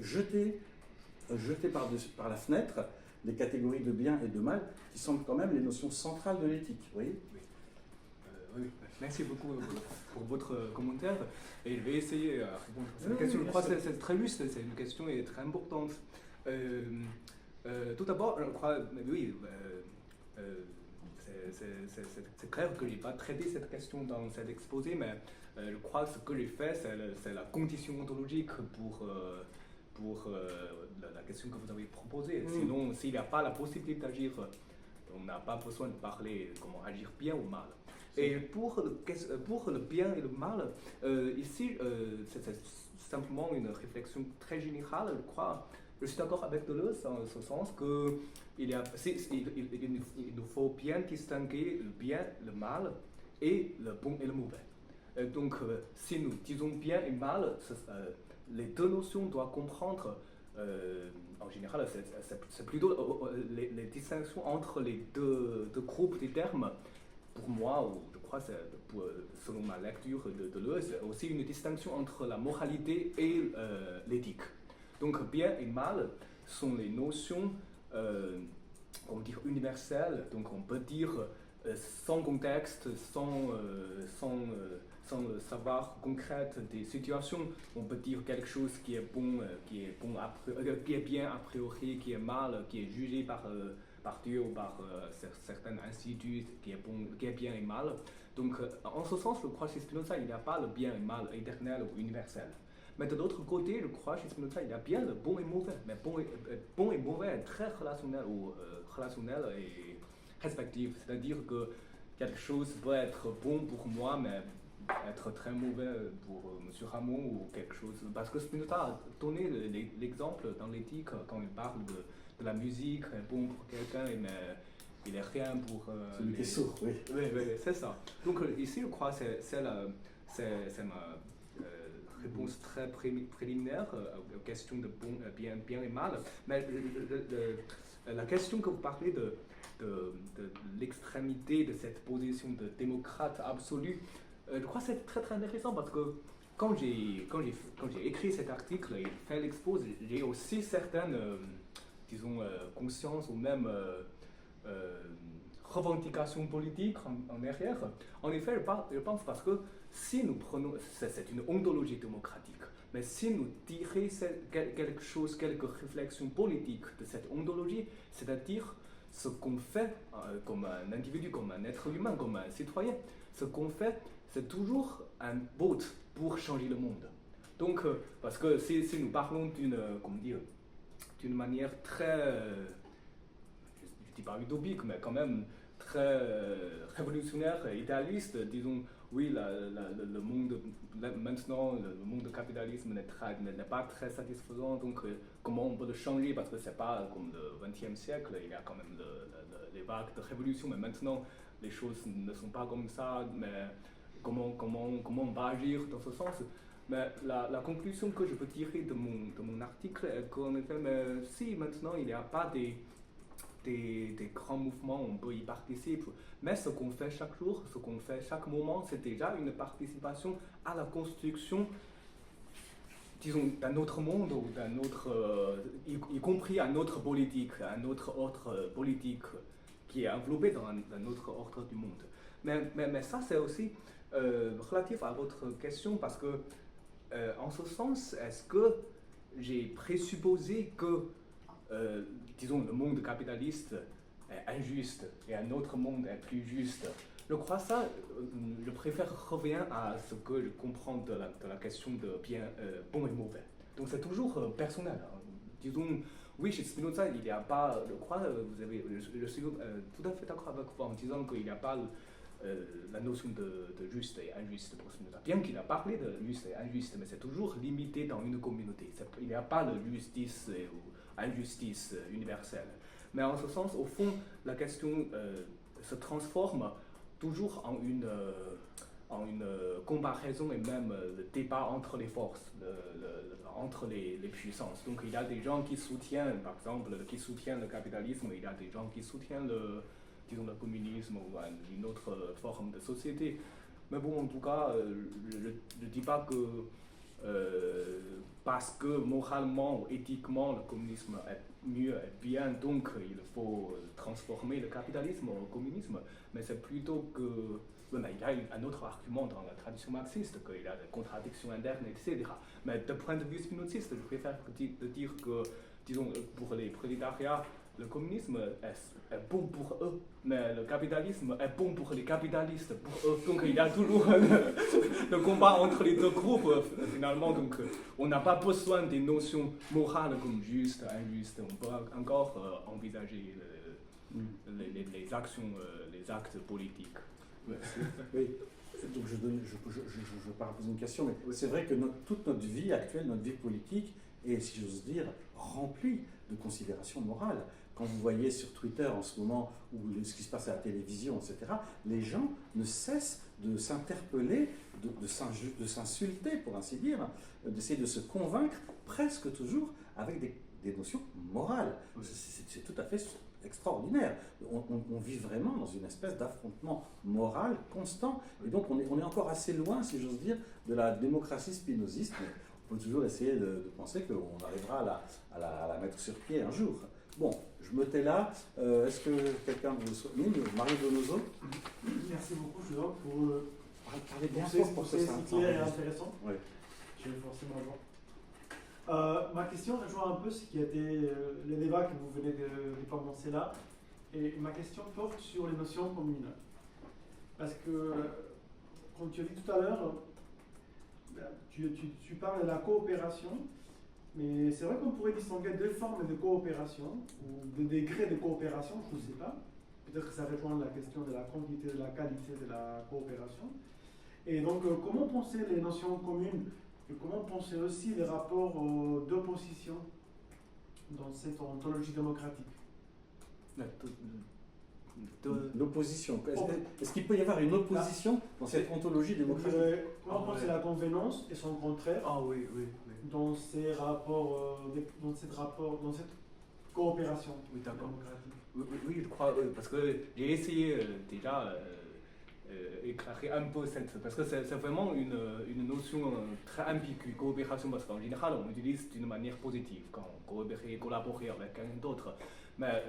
jeter par la fenêtre les catégories de bien et de mal, qui semblent quand même les notions centrales de l'éthique, vous voyez? Oui, merci beaucoup pour votre commentaire. Et je vais essayer à répondre à cette question. Je crois que c'est très juste, c'est une question et très importante. Tout d'abord, je crois, oui, c'est clair que je n'ai pas traité cette question dans cet exposé, mais je crois que ce que j'ai fait, c'est la condition ontologique pour pour la question que vous avez proposée. Sinon, s'il n'y a pas la possibilité d'agir, on n'a pas besoin de parler comment agir bien ou mal. Et pour le bien et le mal, ici, c'est simplement une réflexion très générale, je crois. Je suis d'accord avec Deleuze en ce sens qu'il nous faut bien distinguer le bien, le mal et le bon et le mauvais. Donc, si nous disons bien et mal, les deux notions doivent comprendre, en général, c'est plutôt les distinctions entre les deux groupes de termes. Pour moi, ou je crois, selon ma lecture de Deleuze, aussi une distinction entre la moralité et l'éthique. Donc, bien et mal sont les notions, on dire, universelles. Donc, on peut dire, sans contexte, sans le savoir concret des situations, on peut dire quelque chose qui est bon, qui est bien a priori, qui est mal, qui est jugé par Dieu ou par certains instituts, qui est bien et mal. Donc, en ce sens, je crois chez Spinoza, il n'y a pas le bien et mal éternel ou universel. Mais de l'autre côté, je crois chez Spinoza, il y a bien le bon et mauvais. Mais bon et mauvais est très relationnel et respectif. C'est-à-dire que quelque chose peut être bon pour moi, mais être très mauvais pour M. Ramon ou quelque chose. Parce que Spinoza a donné l'exemple dans l'éthique quand il parle de la musique, est bon pour quelqu'un, mais il n'est rien pour... celui qui est sourd, oui. Oui, c'est ça. Donc ici, je crois que c'est ma réponse très préliminaire aux questions de bien et mal. Mais la question que vous parlez de l'extrémité de cette position de démocrate absolu, je crois que c'est très très intéressant parce que quand j'ai écrit cet article et fait l'expose, j'ai aussi certaines, disons, consciences ou même revendications politiques en arrière. En effet, je pense parce que si nous prenons, c'est une ontologie démocratique, mais si nous tirons quelque chose, quelques réflexions politiques de cette ontologie, c'est-à-dire ce qu'on fait comme un individu, comme un être humain, comme un citoyen, ce qu'on fait, c'est toujours un vote pour changer le monde. Donc, parce que si nous parlons d'une manière très, je ne dis pas utopique, mais quand même très révolutionnaire, idéaliste, disons, oui, le monde, maintenant, le monde du capitalisme n'est pas très satisfaisant, donc comment on peut le changer, parce que c'est pas comme le XXe siècle, il y a quand même les vagues de révolution, mais maintenant, les choses ne sont pas comme ça, mais comment on va agir dans ce sens. Mais la conclusion que je peux tirer de mon article est qu'en effet, mais si maintenant il n'y a pas des grands mouvements, on peut y participer, mais ce qu'on fait chaque jour, ce qu'on fait chaque moment, c'est déjà une participation à la construction, disons, d'un autre monde, ou d'un autre, y compris un autre politique, un autre ordre politique qui est enveloppé dans un autre ordre du monde. Mais ça, c'est aussi relatif à votre question, parce que, en ce sens, est-ce que j'ai présupposé que, disons, le monde capitaliste est injuste et un autre monde est plus juste? Je crois ça, je préfère revenir à ce que je comprends de la question de bien, bon et mauvais. Donc c'est toujours personnel. Hein. Disons, oui, chez Spinoza, il n'y a pas, je crois, je suis tout à fait d'accord avec vous en disant qu'il n'y a pas la notion de juste et injuste pour Spinoza. Bien qu'il a parlé de juste et injuste, mais c'est toujours limité dans une communauté. Il n'y a pas de justice ou injustice universelle. Mais en ce sens, au fond, la question se transforme toujours en une comparaison et même le débat entre les forces, entre les puissances. Donc il y a des gens qui soutiennent, par exemple, le capitalisme, il y a des gens qui soutiennent le communisme ou une autre forme de société. Mais bon, en tout cas, je ne dis pas que parce que moralement ou éthiquement le communisme est mieux et bien, donc il faut transformer le capitalisme en communisme. Mais c'est plutôt que... il y a un autre argument dans la tradition marxiste, qu'il y a des contradictions internes, etc. Mais d'un point de vue spinoziste, je préfère dire que, disons, pour les prolétariats, le communisme est bon pour eux, mais le capitalisme est bon pour les capitalistes, pour eux. Donc il y a toujours le combat entre les deux groupes, finalement. Donc on n'a pas besoin des notions morales comme juste, injuste. On peut encore envisager les actions, les actes politiques. Oui. Donc je pars poser une question, mais c'est vrai que toute notre vie actuelle, notre vie politique, est, si j'ose dire, remplie de considérations morales. Quand vous voyez sur Twitter en ce moment, ou ce qui se passe à la télévision, etc., les gens ne cessent de s'interpeller, de s'insulter, pour ainsi dire, d'essayer de se convaincre, presque toujours avec des notions morales. C'est tout à fait extraordinaire. On vit vraiment dans une espèce d'affrontement moral constant. Et donc on est encore assez loin, si j'ose dire, de la démocratie spinoziste. Mais on peut toujours essayer de penser qu'on arrivera à la mettre sur pied un jour. Bon, je me tais là. Est-ce que quelqu'un veut... Oui, Marie Donoso. Merci beaucoup, Julien, pour parler bien pour ces si clair et intéressant. Oui. Je vais forcément avoir. Ma question rejoint un peu ce qui a été le débat que vous venez de commencer là. Et ma question porte sur les notions communes. Parce que, comme tu as dit tout à l'heure, tu parles de la coopération, mais c'est vrai qu'on pourrait distinguer deux formes de coopération, ou de degrés de coopération, je ne sais pas. Peut-être que ça rejoint la question de la quantité et de la qualité de la coopération. Et donc, comment penser les notions communes et comment penser aussi les rapports d'opposition dans cette ontologie démocratique? L'opposition. Est-ce qu'il peut y avoir une opposition dans cette ontologie démocratique? Comment penser la convenance et son contraire oui. dans ces rapports, dans cette coopération démocratique? Oui, je crois, parce que j'ai essayé déjà éclairer un peu parce que c'est vraiment une notion très ambiguë, coopération, parce qu'en général on l'utilise d'une manière positive, quand on collaborer avec quelqu'un d'autre. Mais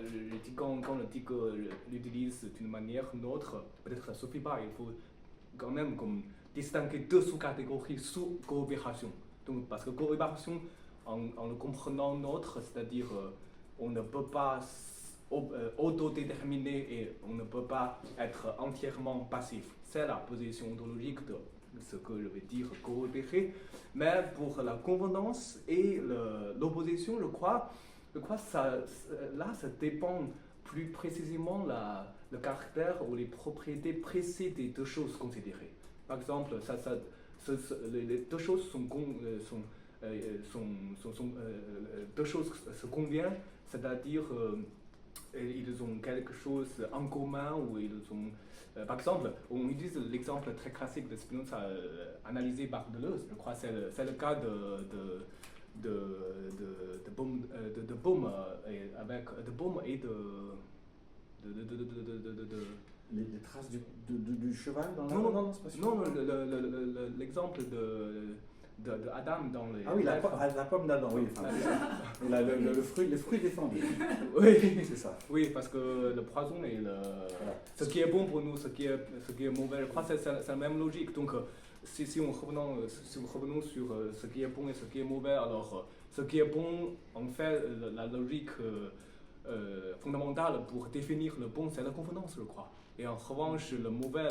quand on dit que l'utilise d'une manière neutre, peut-être ça ne suffit pas, il faut quand même distinguer deux sous-catégories sous coopération. Donc, parce que coopération, en le comprenant neutre, c'est-à-dire on ne peut pas autodéterminer et on ne peut pas être entièrement passif. C'est la position ontologique de ce que je veux dire coopérer. Mais pour la convenance et l'opposition, je crois là, ça dépend plus précisément le caractère ou les propriétés précises des deux choses considérées. Par exemple, les deux choses deux choses se conviennent, c'est-à-dire ils ont quelque chose en commun ou ils ont... par exemple, on utilise l'exemple très classique de Spinoza analysé par Deleuze. Je crois que c'est le cas de Bohm et de les traces du cheval dans la... Non, c'est pas l'exemple de Adam dans les... Ah oui, la pomme d'Adam, oui. Enfin, le fruit défendu. Oui, c'est ça. Oui, parce que le poison et ce qui est bon pour nous, ce qui est mauvais, je crois que c'est la même logique. Donc, si on revenons sur ce qui est bon et ce qui est mauvais, alors ce qui est bon, en fait, la logique fondamentale pour définir le bon, c'est la convenance, je crois. Et en revanche, le mauvais,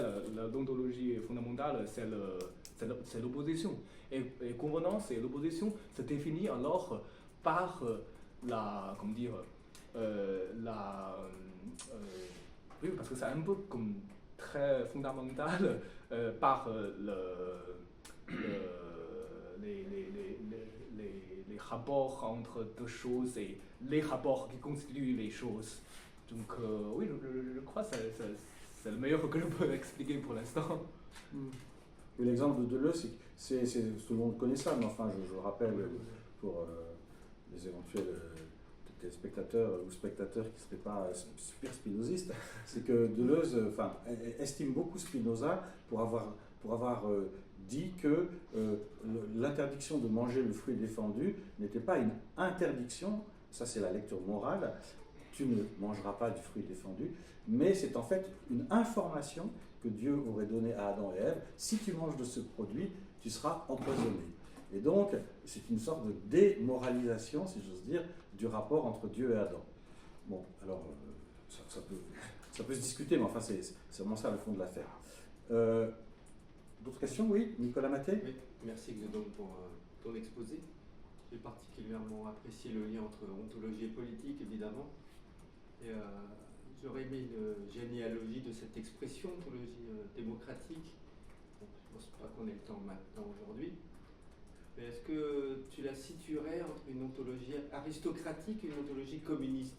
l'ontologie fondamentale, c'est l'opposition. Et convenance et l'opposition se définit alors par oui, parce que c'est un peu comme très fondamental par les rapports entre deux choses et les rapports qui constituent les choses. Donc oui, je crois que c'est le meilleur que je peux expliquer pour l'instant. L'exemple de Deleuze, c'est tout le monde connaît ça, mais enfin je le rappelle pour les éventuels téléspectateurs ou spectateurs qui ne seraient pas super spinozistes, c'est que Deleuze estime beaucoup Spinoza pour avoir dit que l'interdiction de manger le fruit défendu n'était pas une interdiction, ça c'est la lecture morale, tu ne mangeras pas du fruit défendu, mais c'est en fait une information que Dieu aurait donnée à Adam et Ève. Si tu manges de ce produit, tu seras empoisonné. Et donc, c'est une sorte de démoralisation, si j'ose dire, du rapport entre Dieu et Adam. Bon, alors, ça peut se discuter, mais enfin, c'est vraiment ça le fond de l'affaire. D'autres questions? Oui, Nicolas Maté? Oui, merci Xenome pour ton exposé. J'ai particulièrement apprécié le lien entre ontologie et politique, évidemment. Et j'aurais aimé une généalogie de cette expression, ontologie démocratique. Bon, je ne pense pas qu'on ait le temps maintenant aujourd'hui. Mais est-ce que tu la situerais entre une ontologie aristocratique et une ontologie communiste,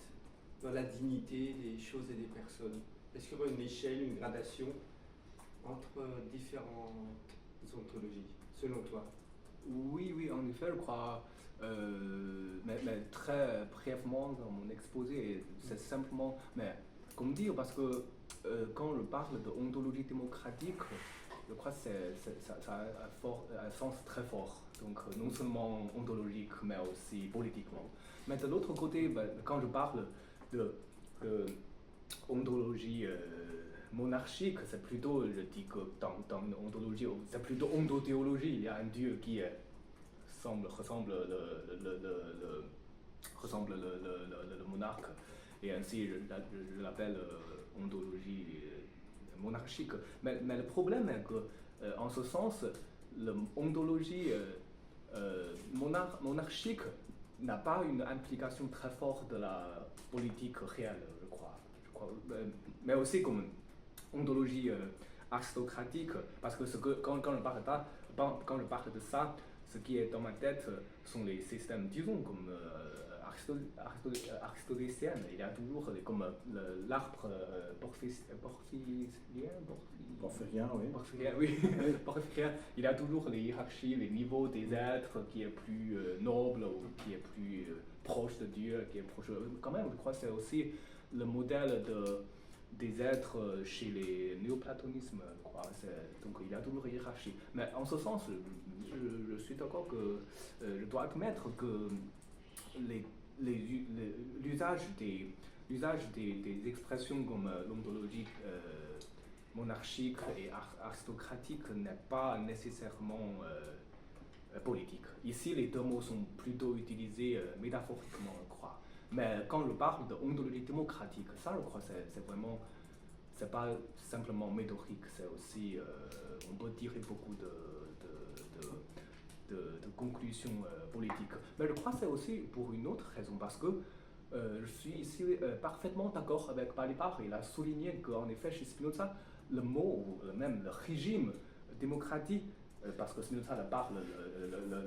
dans la dignité des choses et des personnes? Est-ce qu'il y aurait une échelle, une gradation entre différentes ontologies, selon toi? Oui, oui, en effet, je crois, mais très brièvement dans mon exposé, c'est simplement, mais comme dire, parce que quand je parle de ontologie démocratique, je crois que ça a un sens très fort, donc non seulement ontologique, mais aussi politiquement. Mais de l'autre côté, quand je parle de ontologie monarchique, c'est plutôt, je dis que dans une ontologie, c'est plutôt ondothéologie. Il y a un dieu qui ressemble le monarque, et ainsi je l'appelle ontologie monarchique. Mais le problème est que, en ce sens, l'ontologie monarchique n'a pas une implication très forte de la politique réelle, je crois. Mais aussi comme ontologie aristocratique, parce que, quand je parle de ça, ce qui est dans ma tête sont les systèmes, disons, comme aristotélicien. Il y a toujours comme l'arbre Porphyrien, oui. Porphyrien, oui. Porphyrien. Il y a toujours les hiérarchies, les niveaux des êtres qui est plus noble ou qui est plus proche de Dieu, qui est proche. Quand même, je crois que c'est aussi le modèle des êtres chez les néoplatonismes, je crois. Donc il y a toujours une hiérarchie. Mais en ce sens, je suis d'accord que je dois admettre que l'usage des expressions comme l'ontologie monarchique et aristocratique n'est pas nécessairement politique. Ici, les deux mots sont plutôt utilisés métaphoriquement, je crois. Mais quand je parle d'ontologie démocratique, ça, je crois, c'est vraiment, c'est pas simplement métaphorique, c'est aussi, on peut tirer beaucoup de conclusions politiques. Mais je crois que c'est aussi pour une autre raison, parce que je suis ici parfaitement d'accord avec Balibar. Il a souligné qu'en effet, chez Spinoza, le mot, même le régime démocratique, parce que Spinoza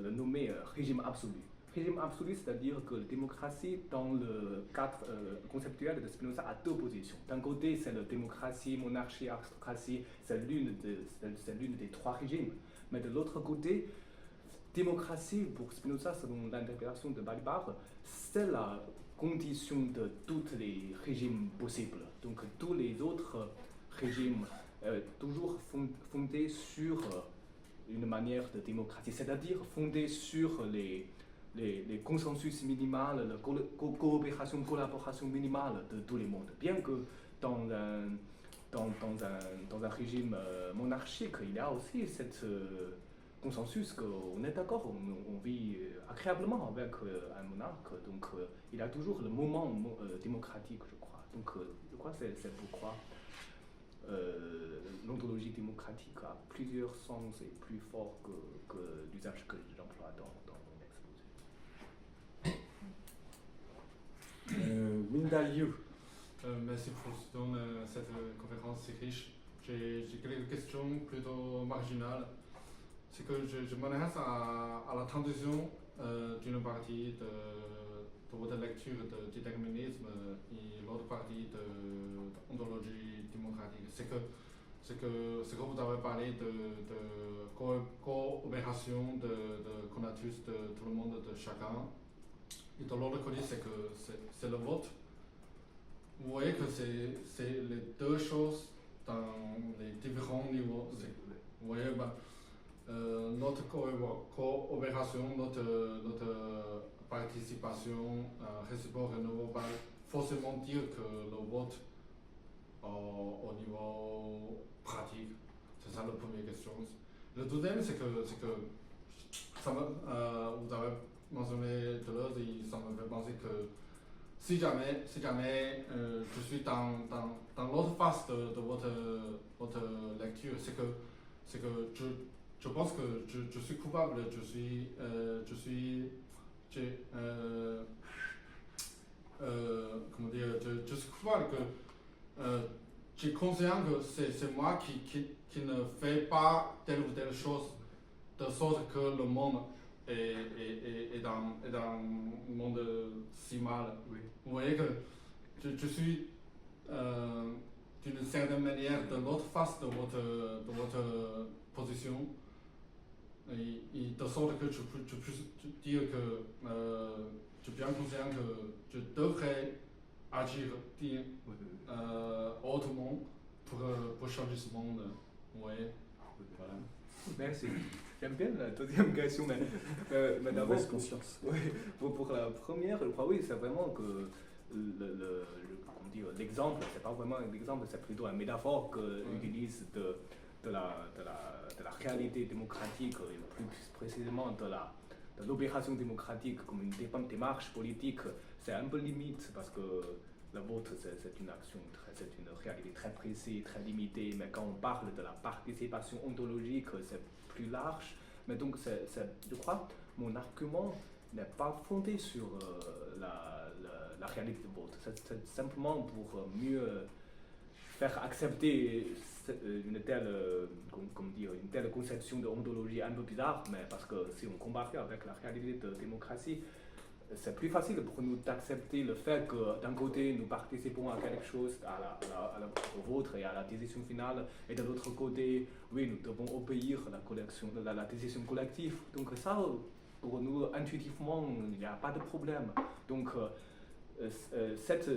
le nommait régime absolu. Régime absolu, c'est-à-dire que la démocratie, dans le cadre conceptuel de Spinoza, a deux positions. D'un côté, c'est la démocratie, monarchie, aristocratie, c'est l'une des trois régimes. Mais de l'autre côté, démocratie, pour Spinoza, selon l'interprétation de Balibar, c'est la condition de tous les régimes possibles. Donc tous les autres régimes toujours fondés sur une manière de démocratie, c'est-à-dire fondés sur les consensus minimales, la coopération, collaboration minimale de tout le monde. Bien que dans un régime monarchique, il y a aussi cette consensus qu'on est d'accord, on vit agréablement avec un monarque, donc il y a toujours le moment démocratique, je crois. Donc je crois que c'est pourquoi l'ontologie démocratique a plusieurs sens et plus fort que l'usage que j'emploie dans mon exposé. Windal Yu. Merci pour cette conférence si riche. J'ai quelques questions plutôt marginales. C'est que je m'intéresse à la transition d'une partie de votre lecture de déterminisme et l'autre partie de ontologie démocratique. C'est que vous avez parlé de coopération, de conatus de tout le monde, de chacun. Et de l'autre côté, c'est le vote. Vous voyez que c'est les deux choses dans les différents niveaux. Vous voyez, notre coopération, notre participation réciproque ne veut pas forcément dire que le vote au niveau pratique. C'est ça la première question. Le deuxième, c'est que ça vous avez mentionné tout à l'heure, et ça me fait penser que si jamais je suis dans l'autre face de votre lecture, c'est que je pense que je suis coupable, comment dire, je suis coupable que j'ai conscience que c'est moi qui ne fais pas telle ou telle chose de sorte que le monde est dans un monde si mal. Oui. Vous voyez que je suis d'une certaine manière de l'autre face de votre position. Et de sorte que je peux dire que je suis bien conscient que je devrais agir autrement pour changer ce monde. Ouais. Voilà. Merci. J'aime bien la deuxième question, mais d'abord, Mauvaise conscience. oui, pour la première, je crois oui, c'est vraiment que comment dire, l'exemple, c'est pas vraiment un exemple, c'est plutôt une métaphore qu'on utilise de la réalité démocratique, et plus précisément de l'opération démocratique comme une démarche politique. C'est un peu limite parce que le vote, c'est une action, c'est une réalité très précise, très limitée, mais quand on parle de la participation ontologique, c'est plus large. Mais donc, je crois, mon argument n'est pas fondé sur la réalité du vote. C'est simplement pour mieux faire accepter une telle conception de ontologie un peu bizarre, mais parce que si on compare avec la réalité de démocratie, c'est plus facile pour nous d'accepter le fait que d'un côté nous participons à quelque chose, au vote et à la décision finale, et de l'autre côté, oui, nous devons obéir à la décision collective. Donc ça, pour nous, intuitivement, il n'y a pas de problème. Donc cette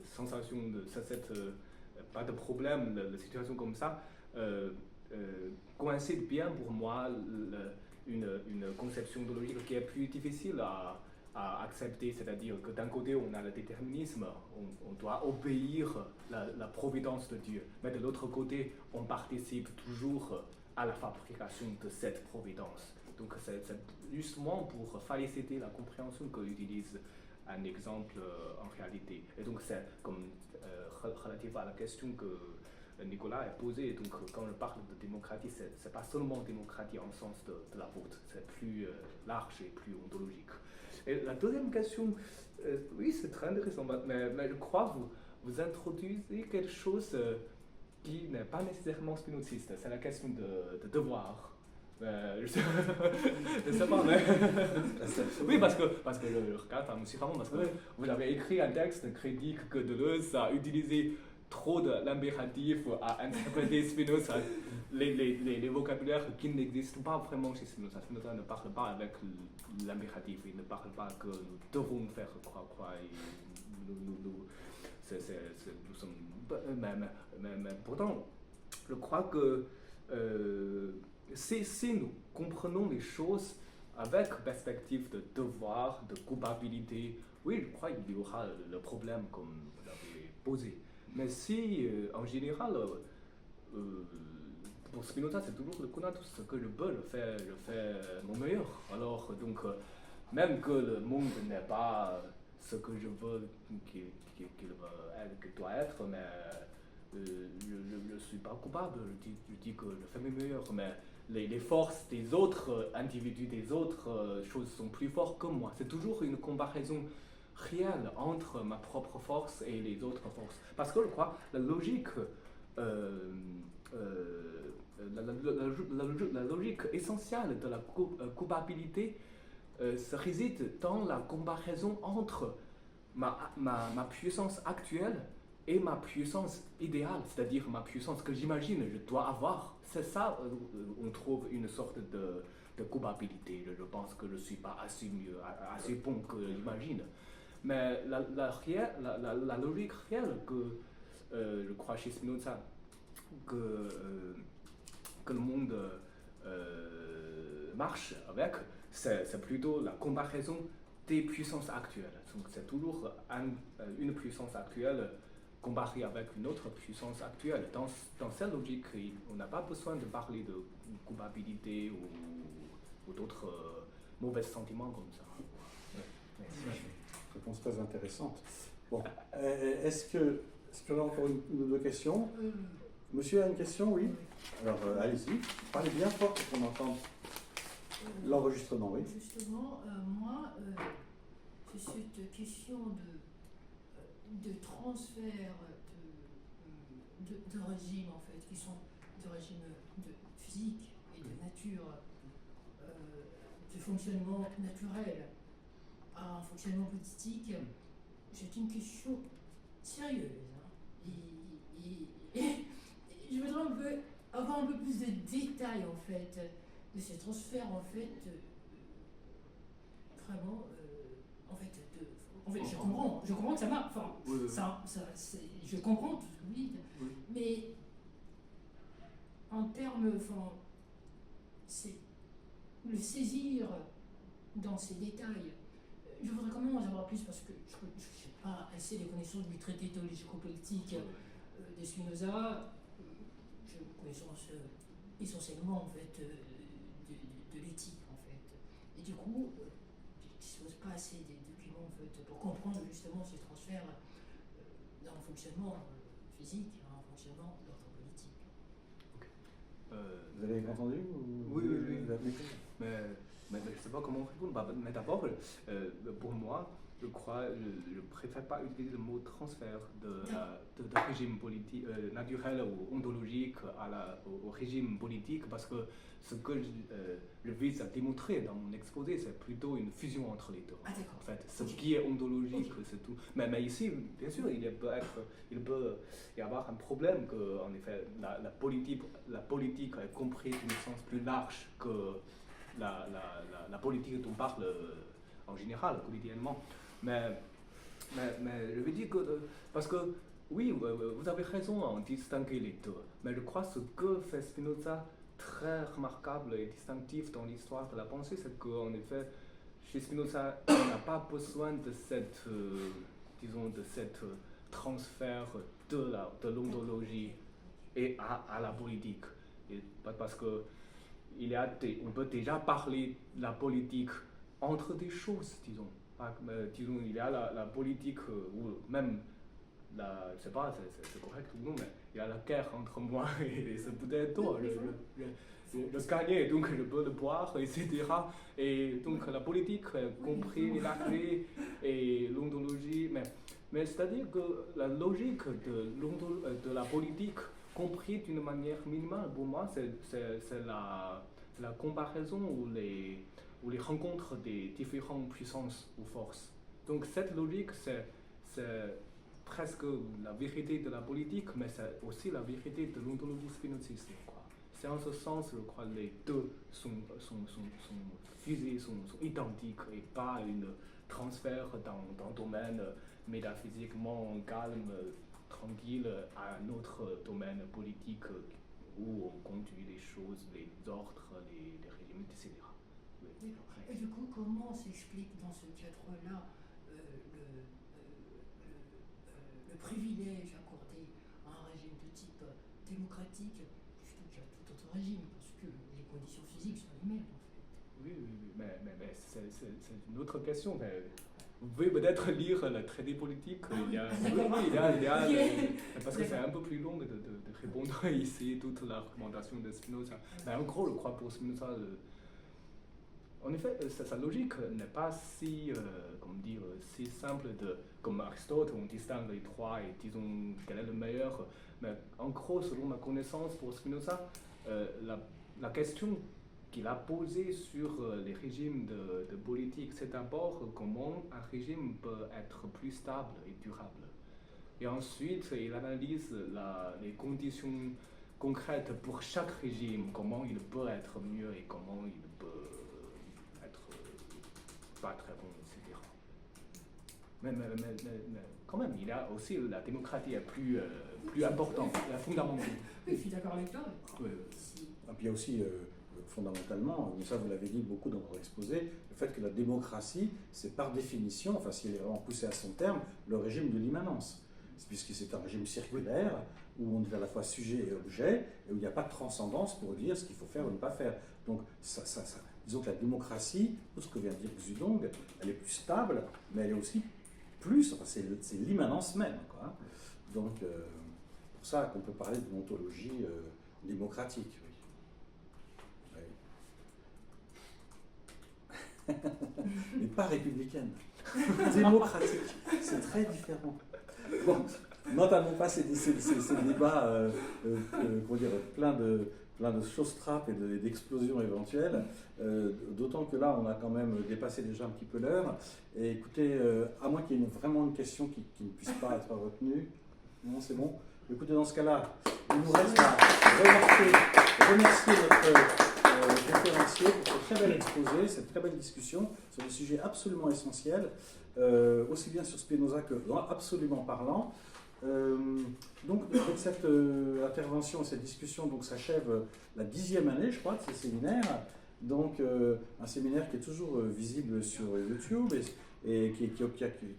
sensation pas de problème, la situation comme ça, coïncide bien pour moi une conception ontologique qui est plus difficile à accepter, c'est-à-dire que d'un côté on a le déterminisme, on doit obéir la providence de Dieu, mais de l'autre côté on participe toujours à la fabrication de cette providence. Donc c'est justement pour faciliter la compréhension que j'utilise un exemple en réalité. Et donc c'est comme relatif à la question que Nicolas a posée. Donc quand je parle de démocratie, c'est pas seulement démocratie en sens de la vote, c'est plus large et plus ontologique. Et la deuxième question, oui, c'est très intéressant, mais je crois que vous introduisez quelque chose qui n'est pas nécessairement spinoziste, c'est la question de devoir. Je sais pas, mais oui, parce que je regarde différemment, parce que vous avez écrit un texte critique que Deleuze a utilisé trop de l'impératif à interpréter Spinoza, les vocabulaires qui n'existent pas vraiment chez Spinoza. Spinoza ne parle pas avec l'impératif, il ne parle pas que nous devons faire quoi, et nous sommes. Mais pourtant, je crois que si nous comprenons les choses avec perspective de devoir, de culpabilité, oui, je crois qu'il y aura le problème comme vous l'avez posé. Mais si, en général, pour Spinoza, c'est toujours le connaître ce que je peux, je fais mon meilleur. Alors, donc, même que le monde n'est pas ce que je veux qu'il doit être, mais je ne suis pas coupable, je dis que je fais mes meilleurs, mais les forces des autres individus, des autres choses sont plus fortes que moi. C'est toujours une comparaison réelle entre ma propre force et les autres forces. Parce que je crois la logique, la logique essentielle de la culpabilité se réside dans la comparaison entre ma puissance actuelle et ma puissance idéale, c'est-à-dire ma puissance que j'imagine je dois avoir. C'est ça, on trouve une sorte de culpabilité. Je pense que je ne suis pas assez mieux, assez bon que j'imagine. Mais la logique réelle que je crois chez Spinoza, que le monde marche avec, c'est plutôt la comparaison des puissances actuelles. Donc c'est toujours une puissance actuelle comparée avec une autre puissance actuelle. Dans cette logique, on n'a pas besoin de parler de culpabilité ou d'autres mauvais sentiments comme ça. Merci. Réponse très intéressante. Bon, est-ce qu'on a encore une ou deux questions? Monsieur a une question, oui? Alors, allez-y. Parlez bien fort pour qu'on entende l'enregistrement, oui. Justement, moi, c'est cette question de transfert de régimes, en fait, qui sont de régimes de physique et de nature, de fonctionnement naturel à un fonctionnement politique, c'est une question sérieuse. Hein. Et je voudrais avoir un peu plus de détails, en fait, de ces transferts, en fait, vraiment, je comprends que ça marche, enfin, Oui. je comprends tout ce que vous dites, Oui. mais en termes, enfin, c'est le saisir dans ces détails. Je voudrais quand même en savoir plus parce que je n'ai pas assez de connaissances du traité théologico-politique de Spinoza. J'ai une connaissance essentiellement en fait de l'éthique en fait. Et du coup, je ne dispose pas assez des documents en fait pour comprendre justement ces transferts d'un fonctionnement physique à un fonctionnement d'ordre politique. Vous avez entendu Oui. Vous avez écouté? Mais je ne sais pas comment répondre. Mais d'abord, pour moi, je préfère pas utiliser le mot transfert de régime politique, naturel ou ontologique au régime politique parce que ce que je vise à démontrer dans mon exposé, c'est plutôt une fusion entre les deux. Ah, d'accord. En fait, ce qui est ontologique, c'est tout. Mais ici, bien sûr, il peut y avoir un problème que, en effet, la politique est comprise d'une sens plus large que la politique dont on parle en général, quotidiennement. Mais je veux dire que, parce que, oui, vous avez raison en distinguer les deux, mais je crois que ce que fait Spinoza très remarquable et distinctif dans l'histoire de la pensée, c'est qu'en effet, chez Spinoza, on n'a pas besoin de cette transfert de l'ontologie et à la politique. Et parce que on peut déjà parler de la politique entre des choses, disons. Disons, il y a la politique, ou même, je ne sais pas, c'est correct ou non, mais il y a la guerre entre moi et ce peut-être toi, le gagner, donc je peux le boire, etc. Et donc la politique, compris la clé et l'ontologie, mais c'est-à-dire que la logique de la politique, compris d'une manière minimale, pour moi, c'est la comparaison ou les rencontres des différentes puissances ou forces. Donc cette logique, c'est presque la vérité de la politique, mais c'est aussi la vérité de l'ontologie spinoziste. C'est en ce sens, je crois, les deux sont fusés, sont identiques et pas un transfert dans un domaine métaphysiquement calme, tranquille, à un autre domaine politique où on conduit les choses, les ordres, les régimes, etc. Oui. Et du coup, comment s'explique dans ce cadre-là le privilège accordé à un régime de type démocratique plutôt qu'à tout autre régime, parce que les conditions physiques sont les mêmes en fait. Oui, mais c'est une autre question. Mais vous pouvez peut-être lire le traité politique. Il y a, parce que c'est un peu plus long de répondre ici toute la recommandation de Spinoza. Mais en gros, je crois pour Spinoza, en effet, sa logique n'est pas si, si simple comme Aristote, on distingue les trois et disons quel est le meilleur. Mais en gros, selon ma connaissance pour Spinoza, la question qu'il a posée sur les régimes de politique, c'est d'abord comment un régime peut être plus stable et durable. Et ensuite, il analyse les conditions concrètes pour chaque régime, comment il peut être mieux et comment il peut être pas très bon, etc. Mais quand même, il y a aussi la démocratie est plus importante, fondamentale. Oui, je suis d'accord avec toi. Oui. Et puis il y a aussi, fondamentalement, mais ça vous l'avez dit beaucoup dans votre exposé, le fait que la démocratie, c'est par définition, enfin si elle est vraiment poussée à son terme, le régime de l'immanence. Puisque c'est un régime circulaire où on est à la fois sujet et objet, et où il n'y a pas de transcendance pour dire ce qu'il faut faire ou ne pas faire. Donc disons que la démocratie, tout ce que vient de dire Xudong, elle est plus stable, mais elle est aussi plus, enfin, c'est l'immanence même, quoi. Donc, c'est pour ça qu'on peut parler d'une ontologie démocratique. Oui. Mais pas républicaine. Démocratique. C'est très différent. Bon, n'entamons pas ces débats comment dire, plein de choses trappes et d'explosions éventuelles, d'autant que là on a quand même dépassé déjà un petit peu l'heure. Et écoutez, à moins qu'il y ait vraiment une question qui ne puisse pas être retenue, non, c'est bon. Écoutez, dans ce cas-là, il nous reste à remercier notre conférencier pour ce très bel exposé, cette très belle discussion sur des sujets absolument essentiels, aussi bien sur Spinoza que dans Absolument Parlant. Donc, avec cette intervention, cette discussion, donc s'achève la 10e année, je crois, de ces séminaires. Donc, un séminaire qui est toujours visible sur YouTube et qui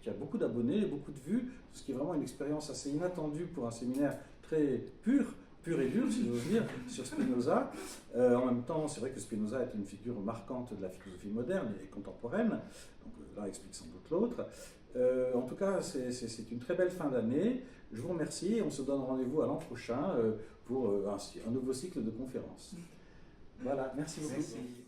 a beaucoup d'abonnés, beaucoup de vues, ce qui est vraiment une expérience assez inattendue pour un séminaire très pur et dur, si j'ose dire, sur Spinoza. En même temps, c'est vrai que Spinoza est une figure marquante de la philosophie moderne et contemporaine. Donc, l'un explique sans doute l'autre. En tout cas, c'est une très belle fin d'année. Je vous remercie et on se donne rendez-vous à l'an prochain pour un nouveau cycle de conférences. Voilà, merci beaucoup. Merci.